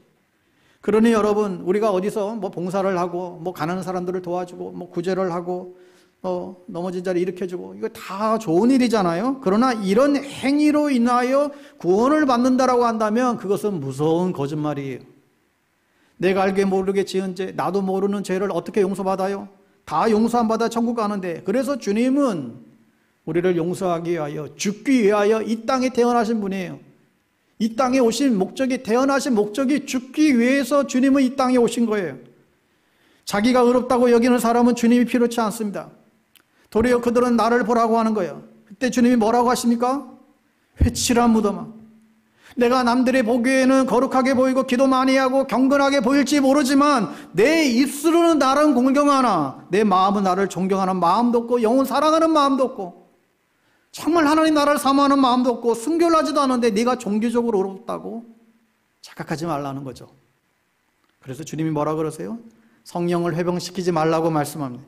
그러니 여러분, 우리가 어디서 뭐 봉사를 하고, 뭐 가난한 사람들을 도와주고, 뭐 구제를 하고, 넘어진 자를 일으켜주고, 이거 다 좋은 일이잖아요. 그러나 이런 행위로 인하여 구원을 받는다라고 한다면 그것은 무서운 거짓말이에요. 내가 알게 모르게 지은 죄, 나도 모르는 죄를 어떻게 용서받아요? 다 용서 안 받아 천국 가는데, 그래서 주님은 우리를 용서하기 위하여, 죽기 위하여 이 땅에 태어나신 분이에요. 이 땅에 오신 목적이, 태어나신 목적이 죽기 위해서 주님은 이 땅에 오신 거예요. 자기가 의롭다고 여기는 사람은 주님이 필요치 않습니다. 도리어 그들은 나를 보라고 하는 거예요. 그때 주님이 뭐라고 하십니까? 회칠한 무덤아, 내가 남들이 보기에는 거룩하게 보이고 기도 많이 하고 경건하게 보일지 모르지만 내 입술로는 나를 공경하나 내 마음은 나를 존경하는 마음도 없고 영혼 사랑하는 마음도 없고 정말 하나님 나라를 사모하는 마음도 없고 순결하지도 않은데 네가 종교적으로 어렵다고 착각하지 말라는 거죠. 그래서 주님이 뭐라 그러세요? 성령을 회복시키지 말라고 말씀합니다.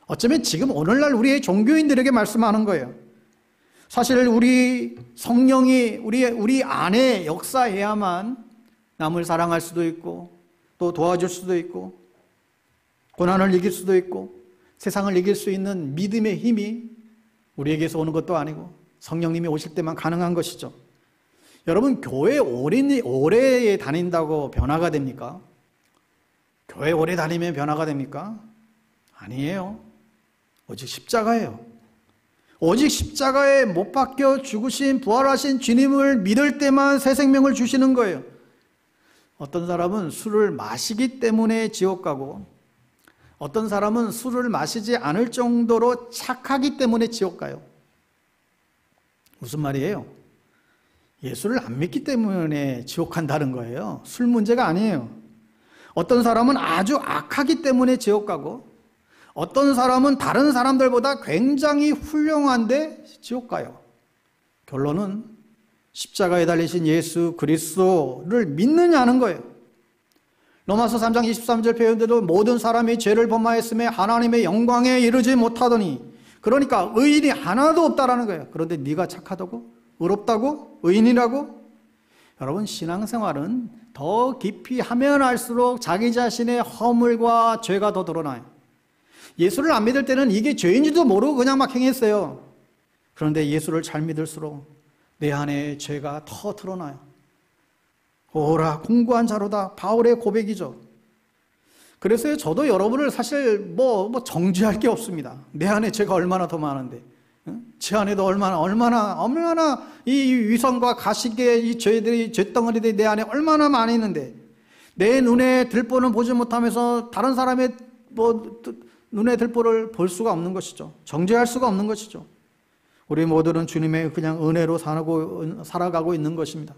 어쩌면 지금 오늘날 우리의 종교인들에게 말씀하는 거예요. 사실 우리 성령이 우리 안에 역사해야만 남을 사랑할 수도 있고 또 도와줄 수도 있고 고난을 이길 수도 있고 세상을 이길 수 있는 믿음의 힘이 우리에게서 오는 것도 아니고 성령님이 오실 때만 가능한 것이죠. 여러분, 교회 오래 다닌다고 변화가 됩니까? 교회 오래 다니면 변화가 됩니까? 아니에요. 오직 십자가예요. 오직 십자가에 못 박혀 죽으신 부활하신 주님을 믿을 때만 새 생명을 주시는 거예요. 어떤 사람은 술을 마시기 때문에 지옥 가고 어떤 사람은 술을 마시지 않을 정도로 착하기 때문에 지옥 가요. 무슨 말이에요? 예수를 안 믿기 때문에 지옥 간다는 거예요. 술 문제가 아니에요. 어떤 사람은 아주 악하기 때문에 지옥 가고 어떤 사람은 다른 사람들보다 굉장히 훌륭한데 지옥 가요. 결론은 십자가에 달리신 예수 그리스도를 믿느냐는 거예요. 로마서 3장 23절 표현대로 모든 사람이 죄를 범하였음에 하나님의 영광에 이르지 못하더니, 그러니까 의인이 하나도 없다라는 거예요. 그런데 네가 착하다고? 의롭다고? 의인이라고? 여러분, 신앙생활은 더 깊이 하면 할수록 자기 자신의 허물과 죄가 더 드러나요. 예수를 안 믿을 때는 이게 죄인지도 모르고 그냥 막 행했어요. 그런데 예수를 잘 믿을수록 내 안에 죄가 더 드러나요. 오라 공고한 자로다, 바울의 고백이죠. 그래서 저도 여러분을 사실 뭐 정죄할 게 없습니다. 내 안에 죄가 얼마나 더 많은데, 제 안에도 얼마나 이 위선과 가식의 이 죄들이, 죄덩어리들이 내 안에 얼마나 많이 있는데, 내 눈에 들보는 보지 못하면서 다른 사람의 눈에 들보를 볼 수가 없는 것이죠. 정죄할 수가 없는 것이죠. 우리 모두는 주님의 그냥 은혜로 살아가고 있는 것입니다.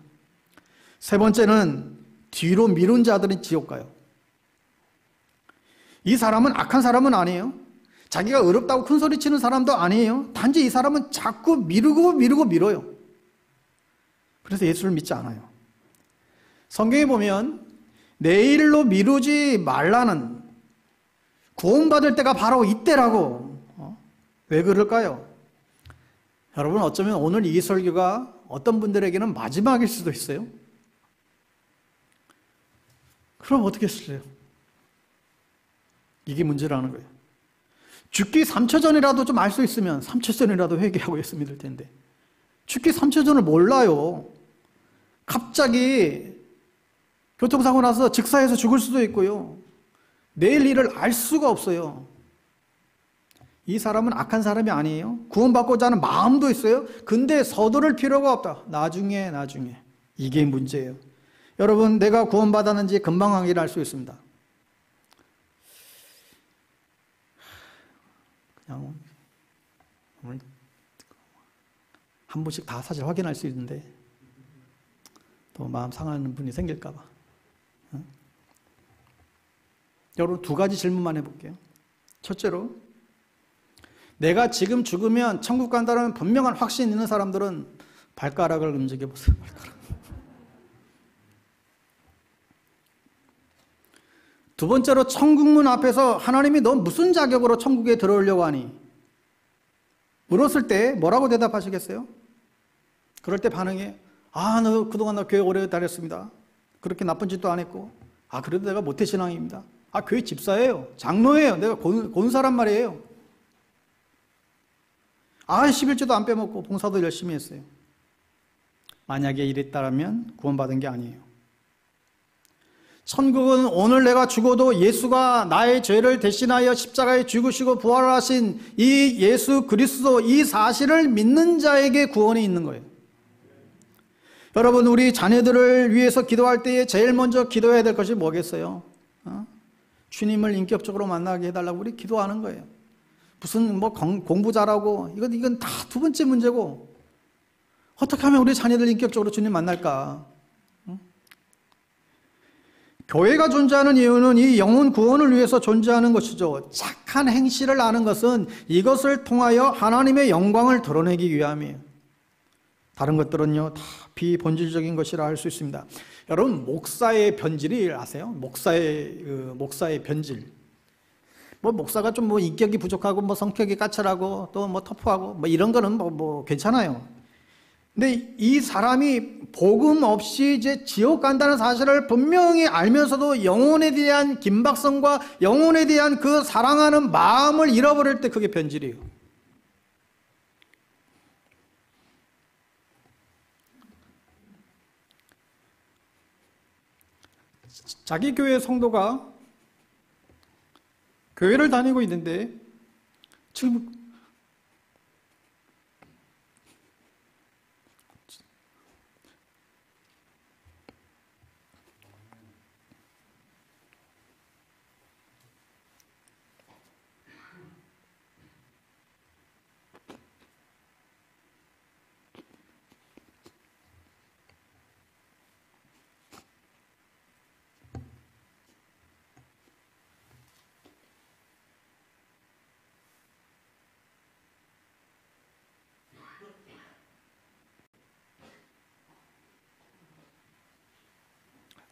세 번째는 뒤로 미룬 자들은 지옥 가요. 이 사람은 악한 사람은 아니에요. 자기가 의롭다고 큰 소리 치는 사람도 아니에요. 단지 이 사람은 자꾸 미뤄요. 그래서 예수를 믿지 않아요. 성경에 보면 내일로 미루지 말라는, 구원받을 때가 바로 이때라고. 왜 그럴까요? 여러분, 어쩌면 오늘 이 설교가 어떤 분들에게는 마지막일 수도 있어요. 그럼 어떻게 했을래요? 이게 문제라는 거예요. 죽기 3초 전이라도 좀 알 수 있으면 3초 전이라도 회개하고 예수 믿을 텐데 죽기 3초 전을 몰라요. 갑자기 교통사고 나서 직사해서 죽을 수도 있고요. 내일 일을 알 수가 없어요. 이 사람은 악한 사람이 아니에요. 구원받고자 하는 마음도 있어요. 근데 서두를 필요가 없다. 나중에. 이게 문제예요. 여러분, 내가 구원받았는지 금방 확인을 할 수 있습니다. 그냥 한 번씩 다 사실 확인할 수 있는데 또 마음 상하는 분이 생길까 봐. 여러분, 두 가지 질문만 해볼게요. 첫째로, 내가 지금 죽으면 천국 간다는 분명한 확신 있는 사람들은 발가락을 움직여 보세요. 두 번째로, 천국문 앞에서 하나님이 너 무슨 자격으로 천국에 들어오려고 하니? 물었을 때 뭐라고 대답하시겠어요? 그럴 때 반응이, 너 그동안 나 교회 오래 다녔습니다. 그렇게 나쁜 짓도 안 했고, 그래도 내가 모태신앙입니다. 교회 집사예요. 장로예요. 내가 고운 사람 말이에요. 11조도 안 빼먹고 봉사도 열심히 했어요. 만약에 이랬다면 구원받은 게 아니에요. 천국은 오늘 내가 죽어도 예수가 나의 죄를 대신하여 십자가에 죽으시고 부활하신 이 예수 그리스도, 이 사실을 믿는 자에게 구원이 있는 거예요. 여러분, 우리 자녀들을 위해서 기도할 때에 제일 먼저 기도해야 될 것이 뭐겠어요? 주님을 인격적으로 만나게 해달라고 우리 기도하는 거예요. 무슨 공부 잘하고 이건 다 두 번째 문제고, 어떻게 하면 우리 자녀들 인격적으로 주님 만날까? 교회가 존재하는 이유는 이 영혼 구원을 위해서 존재하는 것이죠. 착한 행실을 아는 것은 이것을 통하여 하나님의 영광을 드러내기 위함이에요. 다른 것들은요, 다 비본질적인 것이라 할 수 있습니다. 여러분, 목사의 변질이 아세요? 목사의 변질. 목사가 좀 인격이 부족하고 성격이 까칠하고 또 터프하고 이런 거는 괜찮아요. 근데 이 사람이 복음 없이 이제 지옥 간다는 사실을 분명히 알면서도 영혼에 대한 긴박성과 영혼에 대한 그 사랑하는 마음을 잃어버릴 때 그게 변질이에요. 자기 교회 성도가 교회를 다니고 있는데 지금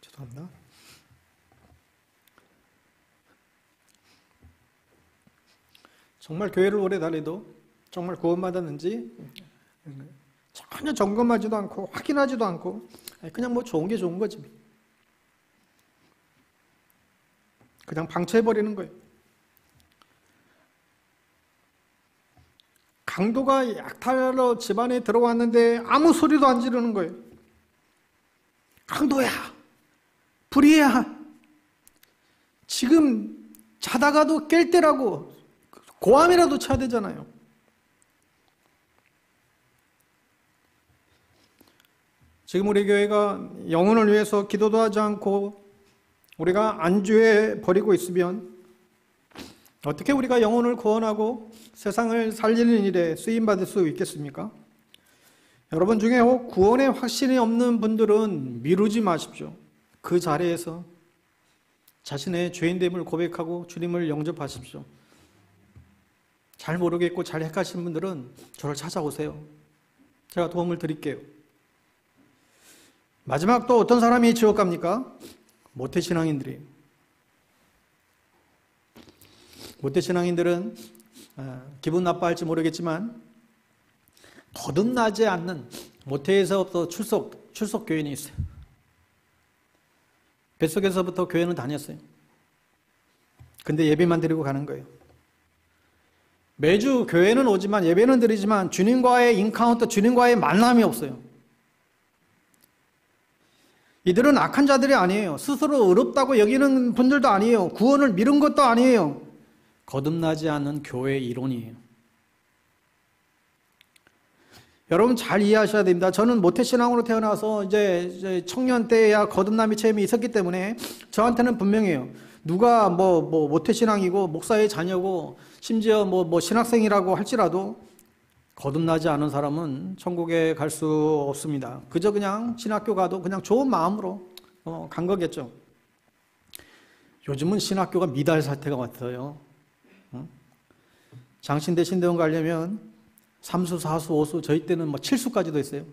죄송합니다. 정말 교회를 오래 다니도 정말 구원받았는지 전혀 점검하지도 않고 확인하지도 않고 그냥 좋은 게 좋은 거지. 그냥 방치해버리는 거예요. 강도가 약탈하러 집안에 들어왔는데 아무 소리도 안 지르는 거예요. 강도야! 불의야! 지금 자다가도 깰 때라고 고함이라도 쳐야 되잖아요. 지금 우리 교회가 영혼을 위해서 기도도 하지 않고 우리가 안주해 버리고 있으면 어떻게 우리가 영혼을 구원하고 세상을 살리는 일에 쓰임받을 수 있겠습니까? 여러분 중에 혹 구원의 확신이 없는 분들은 미루지 마십시오. 그 자리에서 자신의 죄인됨을 고백하고 주님을 영접하십시오. 잘 모르겠고 잘 헷갈리시는 분들은 저를 찾아오세요. 제가 도움을 드릴게요. 마지막 또 어떤 사람이 지옥 갑니까? 모태신앙인들이에요. 모태신앙인들은 기분 나빠할지 모르겠지만 거듭나지 않는 모태에서부터 출석 교인이 있어요. 뱃속에서부터 교회는 다녔어요. 근데 예배만 드리고 가는 거예요. 매주 교회는 오지만 예배는 드리지만 주님과의 인카운터, 주님과의 만남이 없어요. 이들은 악한 자들이 아니에요. 스스로 의롭다고 여기는 분들도 아니에요. 구원을 미룬 것도 아니에요. 거듭나지 않는 교회의 이론이에요. 여러분 잘 이해하셔야 됩니다. 저는 모태신앙으로 태어나서 이제 청년 때야 거듭남의 체험이 있었기 때문에 저한테는 분명해요. 누가 모태신앙이고 목사의 자녀고 심지어 신학생이라고 할지라도 거듭나지 않은 사람은 천국에 갈 수 없습니다. 그저 그냥 신학교 가도 그냥 좋은 마음으로 간 거겠죠. 요즘은 신학교가 미달 사태가 왔어요. 장신대 신대원 가려면 3수, 4수, 5수, 저희 때는 7수까지도 했어요.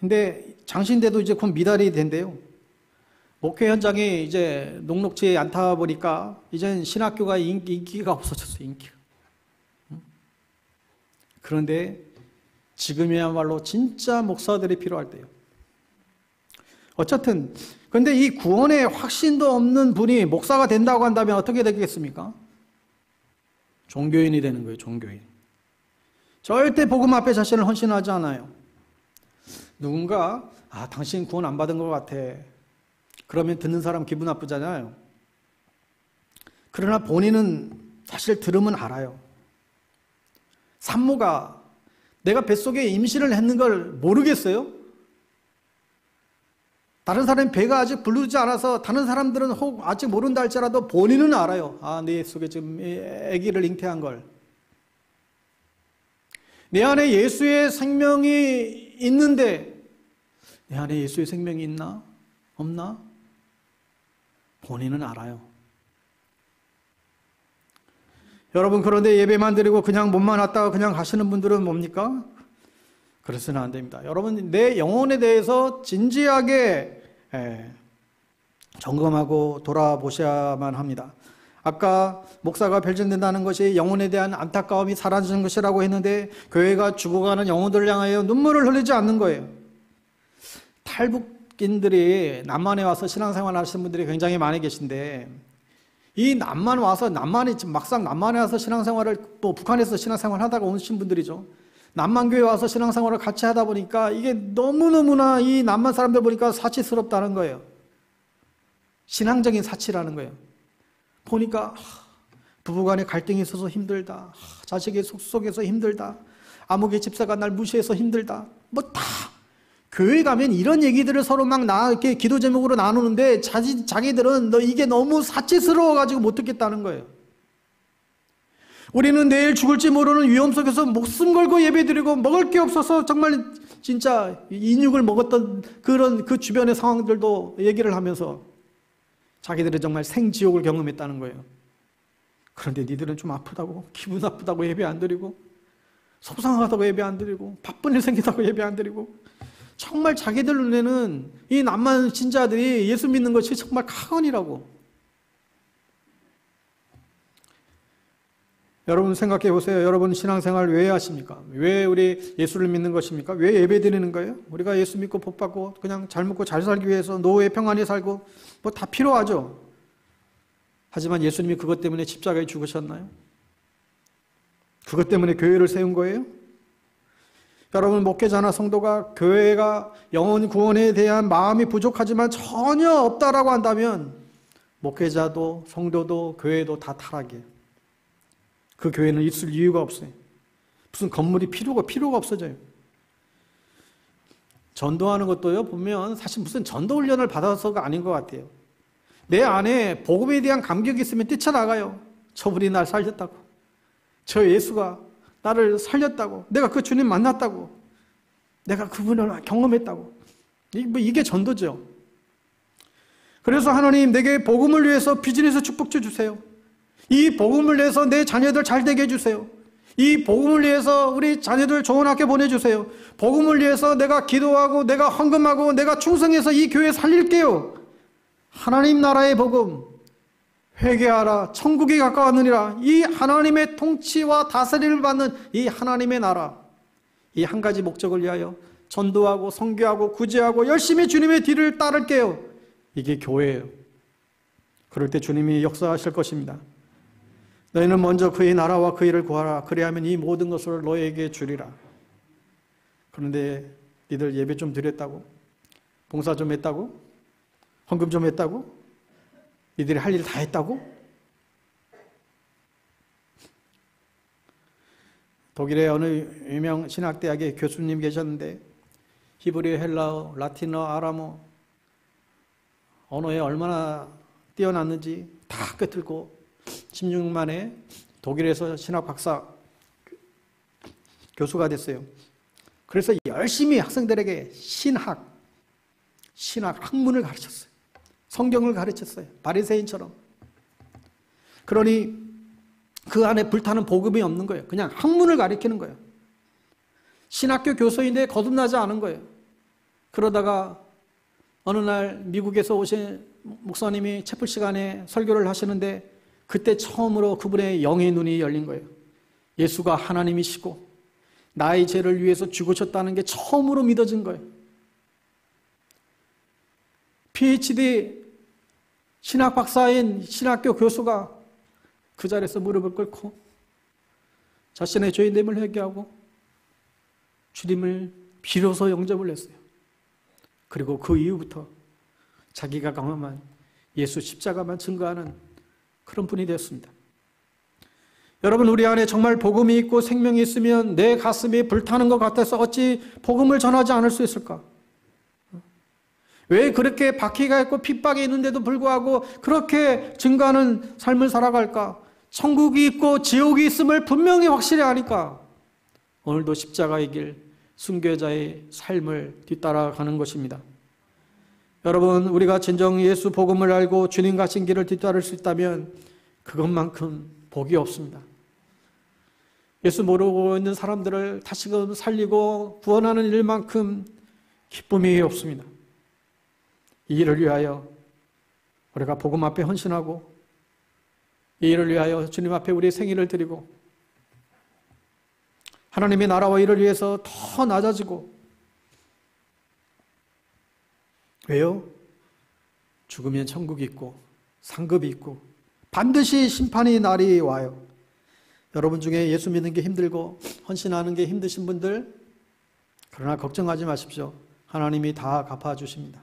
근데 장신대도 이제 곧 미달이 된대요. 목회 현장에 이제 녹록지 않다 보니까 이젠 신학교가 인기가 없어졌어요, 인기가. 그런데 지금이야말로 진짜 목사들이 필요할 때요. 어쨌든, 근데 이 구원의 확신도 없는 분이 목사가 된다고 한다면 어떻게 되겠습니까? 종교인이 되는 거예요, 종교인. 절대 복음 앞에 자신을 헌신하지 않아요. 누군가, 당신 구원 안 받은 것 같아. 그러면 듣는 사람 기분 나쁘잖아요. 그러나 본인은 사실 들으면 알아요. 산모가 내가 뱃속에 임신을 했는 걸 모르겠어요? 다른 사람이 배가 아직 부르지 않아서 다른 사람들은 혹 아직 모른다 할지라도 본인은 알아요. 내 속에 지금 아기를 잉태한 걸. 내 안에 예수의 생명이 있는데 내 안에 예수의 생명이 있나? 없나? 본인은 알아요. 여러분, 그런데 예배만 드리고 그냥 몸만 왔다가 그냥 가시는 분들은 뭡니까? 그래서는 안 됩니다. 여러분, 내 영혼에 대해서 진지하게 점검하고 돌아보셔야만 합니다. 아까 목사가 별전된다는 것이 영혼에 대한 안타까움이 사라지는 것이라고 했는데 교회가 죽어가는 영혼들을 향하여 눈물을 흘리지 않는 거예요. 탈북인들이 남한에 와서 신앙생활 하시는 분들이 굉장히 많이 계신데 이 막상 남한에 와서 신앙생활을 북한에서 신앙생활 하다가 오신 분들이죠. 남만교회 와서 신앙생활을 같이 하다 보니까 이게 너무너무나 이 남만 사람들 보니까 사치스럽다는 거예요. 신앙적인 사치라는 거예요. 보니까 부부간에 갈등이 있어서 힘들다. 자식의 속에서 힘들다. 아무개 집사가 날 무시해서 힘들다. 다 교회 가면 이런 얘기들을 서로 이렇게 기도 제목으로 나누는데 자기들은 이게 너무 사치스러워가지고 못 듣겠다는 거예요. 우리는 내일 죽을지 모르는 위험 속에서 목숨 걸고 예배드리고 먹을 게 없어서 정말 진짜 인육을 먹었던 그 주변의 상황들도 얘기를 하면서 자기들은 정말 생지옥을 경험했다는 거예요. 그런데 니들은 좀 아프다고, 기분 나쁘다고 예배 안 드리고, 속상하다고 예배 안 드리고, 바쁜 일 생기다고 예배 안 드리고, 정말 자기들 눈에는 이 남만 신자들이 예수 믿는 것이 정말 가관이라고. 여러분 생각해 보세요. 여러분 신앙생활 왜 하십니까? 왜 우리 예수를 믿는 것입니까? 왜 예배 드리는 거예요? 우리가 예수 믿고 복 받고 그냥 잘 먹고 잘 살기 위해서 노후에 평안히 살고 다 필요하죠. 하지만 예수님이 그것 때문에 십자가에 죽으셨나요? 그것 때문에 교회를 세운 거예요? 여러분 목회자나 성도가 교회가 영혼 구원에 대한 마음이 부족하지만 전혀 없다라고 한다면 목회자도 성도도 교회도 다 타락이에요. 그 교회는 있을 이유가 없어요. 무슨 건물이 필요가 없어져요. 전도하는 것도요, 보면 사실 무슨 전도 훈련을 받아서가 아닌 것 같아요. 내 안에 복음에 대한 감격이 있으면 뛰쳐나가요. 저분이 날 살렸다고. 저 예수가 나를 살렸다고. 내가 그 주님 만났다고. 내가 그분을 경험했다고. 이게 전도죠. 그래서 하나님 내게 복음을 위해서 비즈니스 축복주 주세요. 이 복음을 위해서 내 자녀들 잘 되게 해주세요. 이 복음을 위해서 우리 자녀들 좋은 학교 보내주세요. 복음을 위해서 내가 기도하고 내가 헌금하고 내가 충성해서 이 교회 살릴게요. 하나님 나라의 복음 회개하라 천국이 가까웠느니라. 이 하나님의 통치와 다스림을 받는 이 하나님의 나라, 이 한 가지 목적을 위하여 전도하고 선교하고 구제하고 열심히 주님의 뒤를 따를게요. 이게 교회예요. 그럴 때 주님이 역사하실 것입니다. 너희는 먼저 그의 나라와 그 일을 구하라. 그리하면 이 모든 것을 너희에게 주리라. 그런데 니들 예배 좀 드렸다고 봉사 좀 했다고? 헌금 좀 했다고? 이들이 할 일 다 했다고? 독일의 어느 유명 신학대학의 교수님 계셨는데 히브리, 헬라어, 라틴어, 아람어 언어에 얼마나 뛰어났는지 다 꿰뚫고 16년 만에 독일에서 신학 박사 교수가 됐어요. 그래서 열심히 학생들에게 신학 학문을 가르쳤어요. 성경을 가르쳤어요. 바리새인처럼. 그러니 그 안에 불타는 복음이 없는 거예요. 그냥 학문을 가르치는 거예요. 신학교 교수인데 거듭나지 않은 거예요. 그러다가 어느 날 미국에서 오신 목사님이 채플 시간에 설교를 하시는데 그때 처음으로 그분의 영의 눈이 열린 거예요. 예수가 하나님이시고 나의 죄를 위해서 죽으셨다는 게 처음으로 믿어진 거예요. PhD 신학 박사인 신학교 교수가 그 자리에서 무릎을 꿇고 자신의 죄인됨을 회개하고 주님을 비로소 영접을 했어요. 그리고 그 이후부터 자기가 경험한 예수 십자가만 증거하는 그런 분이 되었습니다. 여러분, 우리 안에 정말 복음이 있고 생명이 있으면 내 가슴이 불타는 것 같아서 어찌 복음을 전하지 않을 수 있을까? 왜 그렇게 박해가 있고 핍박이 있는데도 불구하고 그렇게 증거하는 삶을 살아갈까? 천국이 있고 지옥이 있음을 분명히 확실히 아니까 오늘도 십자가의 길, 순교자의 삶을 뒤따라가는 것입니다. 여러분, 우리가 진정 예수 복음을 알고 주님 가신 길을 뒤따를 수 있다면 그것만큼 복이 없습니다. 예수 모르고 있는 사람들을 다시금 살리고 구원하는 일만큼 기쁨이 없습니다. 이 일을 위하여 우리가 복음 앞에 헌신하고 이 일을 위하여 주님 앞에 우리의 생일을 드리고 하나님의 나라와 일을 위해서 더 낮아지고, 왜요? 죽으면 천국이 있고 상급이 있고 반드시 심판의 날이 와요. 여러분 중에 예수 믿는 게 힘들고 헌신하는 게 힘드신 분들, 그러나 걱정하지 마십시오. 하나님이 다 갚아주십니다.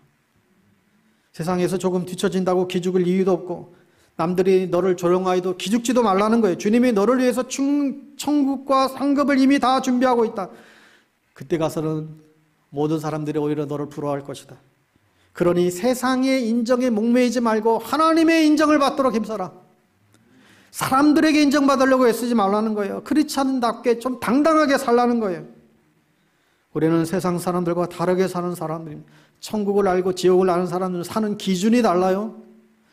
세상에서 조금 뒤처진다고 기죽을 이유도 없고 남들이 너를 조롱하여도 기죽지도 말라는 거예요. 주님이 너를 위해서 천국과 상급을 이미 다 준비하고 있다. 그때 가서는 모든 사람들이 오히려 너를 부러워할 것이다. 그러니 세상의 인정에 목매이지 말고 하나님의 인정을 받도록 힘써라. 사람들에게 인정받으려고 애쓰지 말라는 거예요. 크리스찬답게 좀 당당하게 살라는 거예요. 우리는 세상 사람들과 다르게 사는 사람들입니다. 천국을 알고 지옥을 아는 사람들은 사는 기준이 달라요.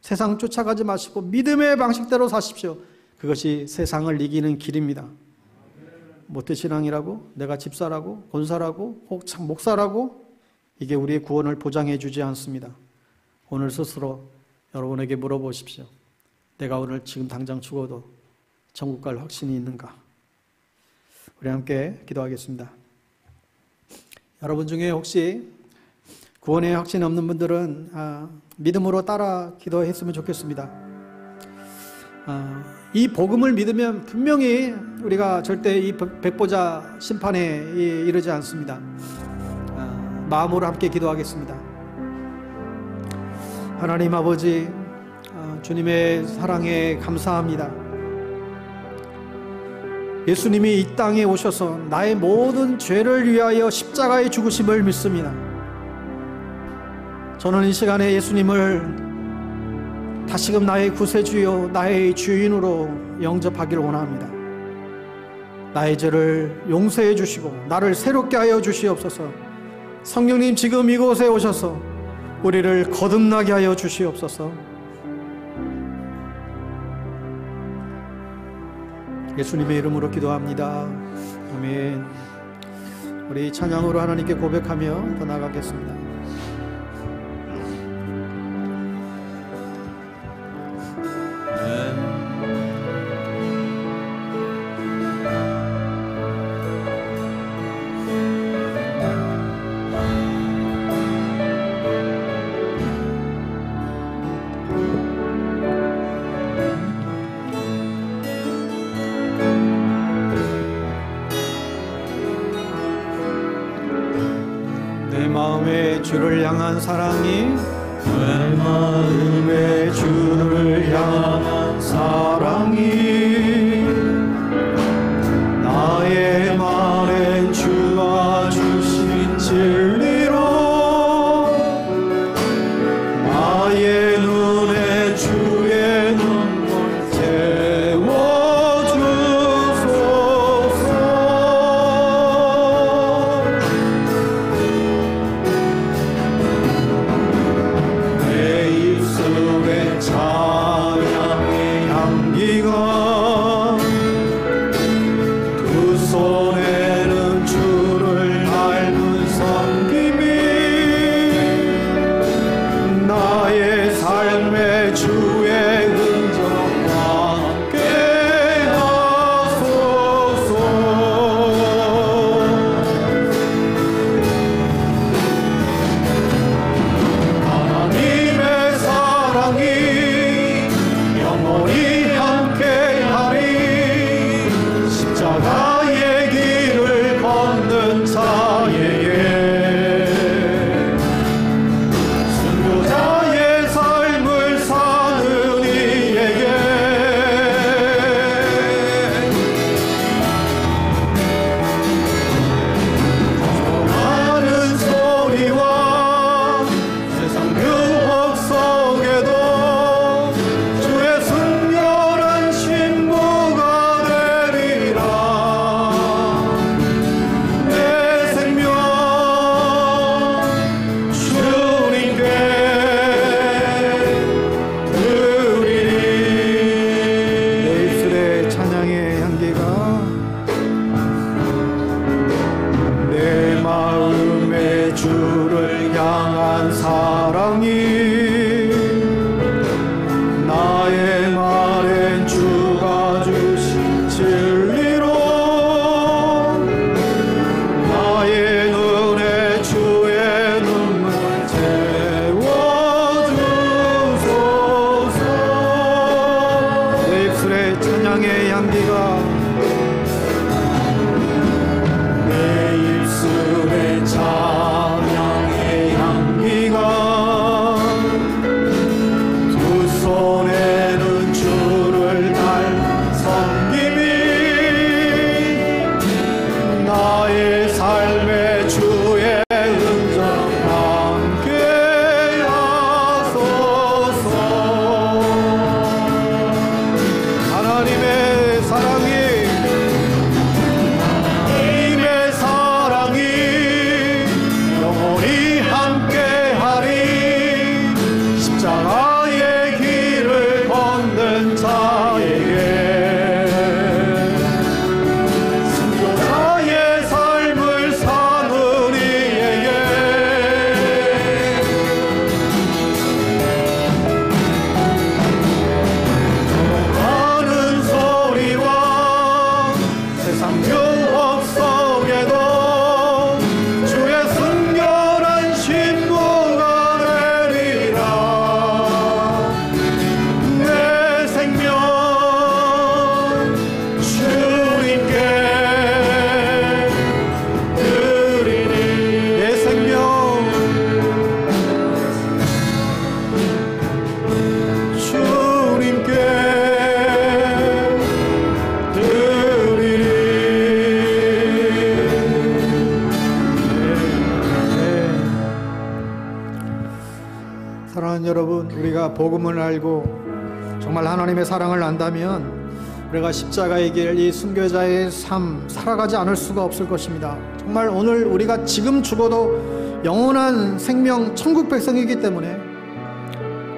세상 쫓아가지 마시고 믿음의 방식대로 사십시오. 그것이 세상을 이기는 길입니다. 모태신앙이라고, 내가 집사라고, 권사라고, 혹 목사라고, 이게 우리의 구원을 보장해 주지 않습니다. 오늘 스스로 여러분에게 물어보십시오. 내가 오늘 지금 당장 죽어도 천국 갈 확신이 있는가? 우리 함께 기도하겠습니다. 여러분 중에 혹시 구원의 확신이 없는 분들은 믿음으로 따라 기도했으면 좋겠습니다. 이 복음을 믿으면 분명히 우리가 절대 이 백보자 심판에 이르지 않습니다. 마음으로 함께 기도하겠습니다. 하나님 아버지, 주님의 사랑에 감사합니다. 예수님이 이 땅에 오셔서 나의 모든 죄를 위하여 십자가에 죽으심을 믿습니다. 저는 이 시간에 예수님을 다시금 나의 구세주요, 나의 주인으로 영접하기를 원합니다. 나의 죄를 용서해 주시고 나를 새롭게 하여 주시옵소서. 성령님, 지금 이곳에 오셔서 우리를 거듭나게 하여 주시옵소서. 예수님의 이름으로 기도합니다. 아멘. 우리 찬양으로 하나님께 고백하며 더 나아가겠습니다. 마음에 주를 향한 사랑이 내 마음에 주를 향한 사랑이 나의 말엔 주가 주신 진리로 나의 눈에 주의 눈물 채워주소서. 내 입술에 찬양의 향기가 두 손에는 주를 닮은 섬김이 나의 삶의 주의 흔적과 함께 하소서. 하나님의 사랑이 영원히 함께하리. 십자가의 길을 걷는 자에게 순교자의 삶을 사는 이에게 많은 소리와 세상 유혹 속에도 주의 순결한 신부가 되리라. 내 생명 주님께 드리리. 내 입술에 찬양의 향기가 내 마음에 주를 향한 사랑이 나의 말엔 주가 주신 진리로 나의 눈에 주의 눈물 채워주소서. 내 입술에 찬양의 향기가 내 입술에 찬양의 향기가 두 손에는 주를 닮은 섬김이 나의 삶의 주의 흔적 함께 하소서. 하나님의 사랑이 영원히 함께하리. 십자가의 길을 걷는 자에게 순교자의 삶을 사는 이에게 많은 소리와 세상 유혹 속에도 주의 순결한 신부가 되리라. 내 생명 주님께 드리리. 내 생명 주님께 드리리. 사랑하는 여러분, 우리가 복음을 알고 정말 하나님의 사랑을 안다면 우리가 십자가의 길, 이 순교자의 삶 살아가지 않을 수가 없을 것입니다. 정말 오늘 우리가 지금 죽어도 영원한 생명 천국 백성이기 때문에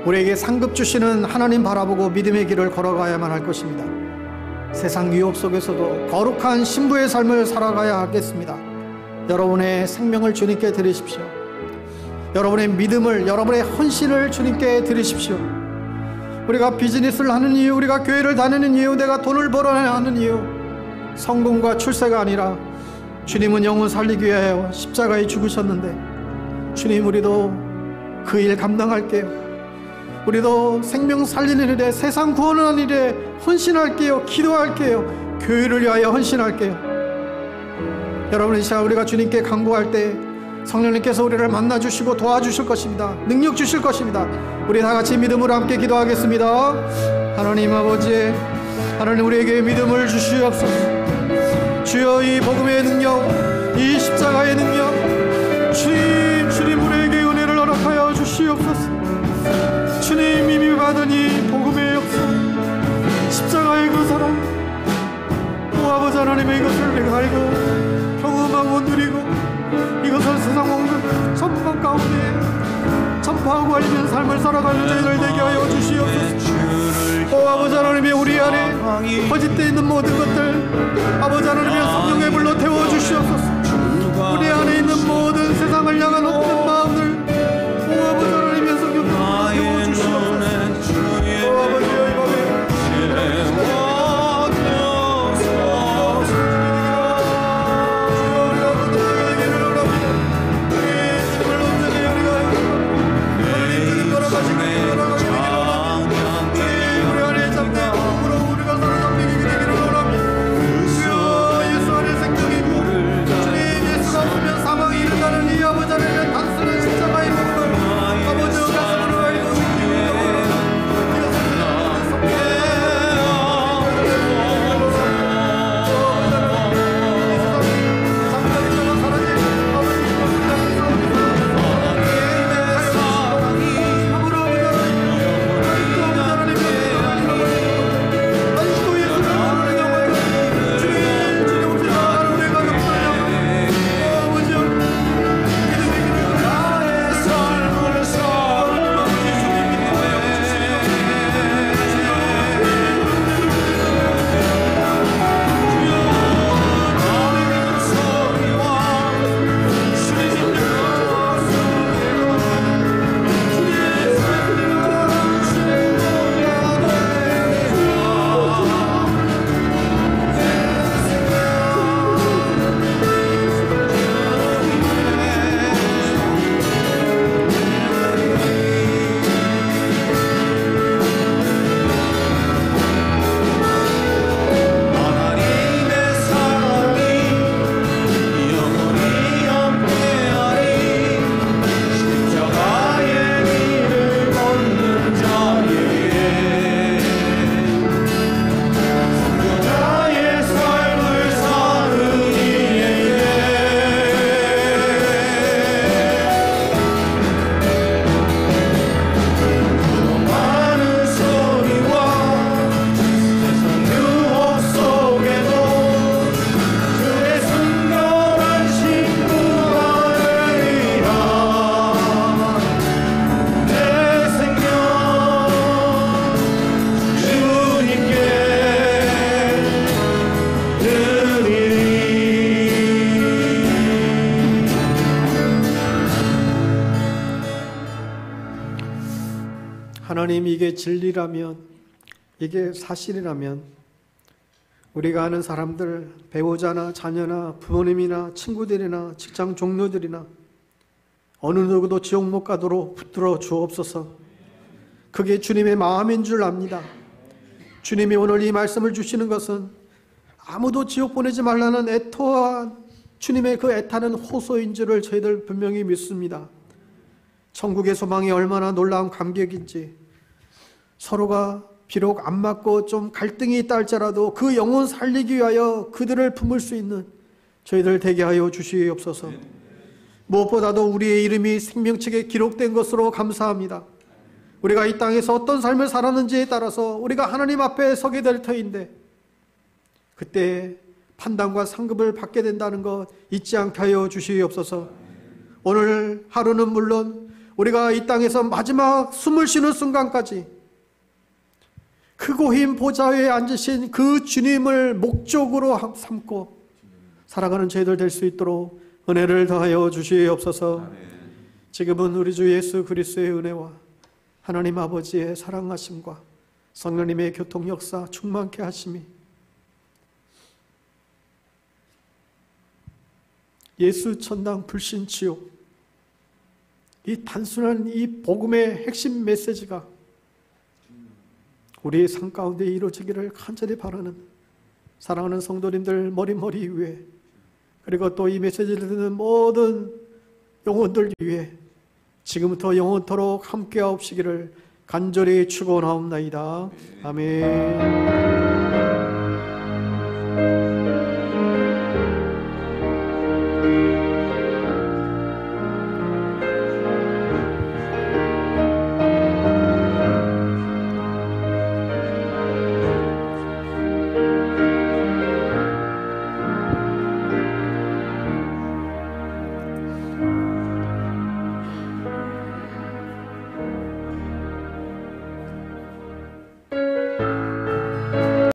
우리에게 상급 주시는 하나님 바라보고 믿음의 길을 걸어가야만 할 것입니다. 세상 유혹 속에서도 거룩한 신부의 삶을 살아가야 하겠습니다. 여러분의 생명을 주님께 드리십시오. 여러분의 믿음을, 여러분의 헌신을 주님께 드리십시오. 우리가 비즈니스를 하는 이유, 우리가 교회를 다니는 이유, 내가 돈을 벌어야 하는 이유, 성공과 출세가 아니라 주님은 영혼 살리기 위하여 십자가에 죽으셨는데, 주님, 우리도 그 일 감당할게요. 우리도 생명 살리는 일에, 세상 구원하는 일에 헌신할게요. 기도할게요. 교회를 위하여 헌신할게요. 여러분, 이 시간 우리가 주님께 간구할 때 성령님께서 우리를 만나주시고 도와주실 것입니다. 능력 주실 것입니다. 우리 다같이 믿음으로 함께 기도하겠습니다. 하나님 아버지, 하나님 우리에게 믿음을 주시옵소서. 주여, 이 복음의 능력, 이 십자가의 능력, 주님 우리에게 은혜를 허락하여 주시옵소서. 주님, 이미 받은 이 복음의 역사, 십자가의 그 사랑, 오 아버지 하나님의 이것을 내가 알고 경험하고 누리고 이것을 세상 온 전방 가운데 전파하고 알리는 삶을 살아가는 저희들 되게 하여 주시옵소서. 오 아버지 하나님의 우리 안에 거짓되어 있는 모든 것들 아버지 하나님의 성령의 불로 태워주시옵소서. 우리 안에 있는 모든 세상을 향한 어떤 마음들 오 아버지 하나님의 성령의 불로 태워주시옵소서. 오 아버지여, 이 밤에 하나님, 이게 진리라면, 이게 사실이라면 우리가 아는 사람들, 배우자나 자녀나 부모님이나 친구들이나 직장 동료들이나 어느 누구도 지옥 못 가도록 붙들어 주옵소서. 그게 주님의 마음인 줄 압니다. 주님이 오늘 이 말씀을 주시는 것은 아무도 지옥 보내지 말라는 애토와 주님의 그 애타는 호소인 줄을 저희들 분명히 믿습니다. 천국의 소망이 얼마나 놀라운 감격인지, 서로가 비록 안 맞고 좀 갈등이 있다 할지라도 그 영혼 살리기 위하여 그들을 품을 수 있는 저희들 되게 하여 주시옵소서. 무엇보다도 우리의 이름이 생명책에 기록된 것으로 감사합니다. 우리가 이 땅에서 어떤 삶을 살았는지에 따라서 우리가 하나님 앞에 서게 될 터인데, 그때 판단과 상급을 받게 된다는 것 잊지 않게 하여 주시옵소서. 오늘 하루는 물론 우리가 이 땅에서 마지막 숨을 쉬는 순간까지 크고 흰 보좌에 앉으신 그 주님을 목적으로 삼고 살아가는 저희들 될 수 있도록 은혜를 더하여 주시옵소서. 지금은 우리 주 예수 그리스도의 은혜와 하나님 아버지의 사랑하심과 성령님의 교통 역사 충만케 하심이, 예수 천당 불신 지옥, 이 단순한 이 복음의 핵심 메시지가 우리의 삶 가운데 이루어지기를 간절히 바라는 사랑하는 성도님들 머리 위에, 그리고 또 이 메시지를 듣는 모든 영혼들 위해 지금부터 영원토록 함께하옵시기를 간절히 축원하옵나이다. 아멘.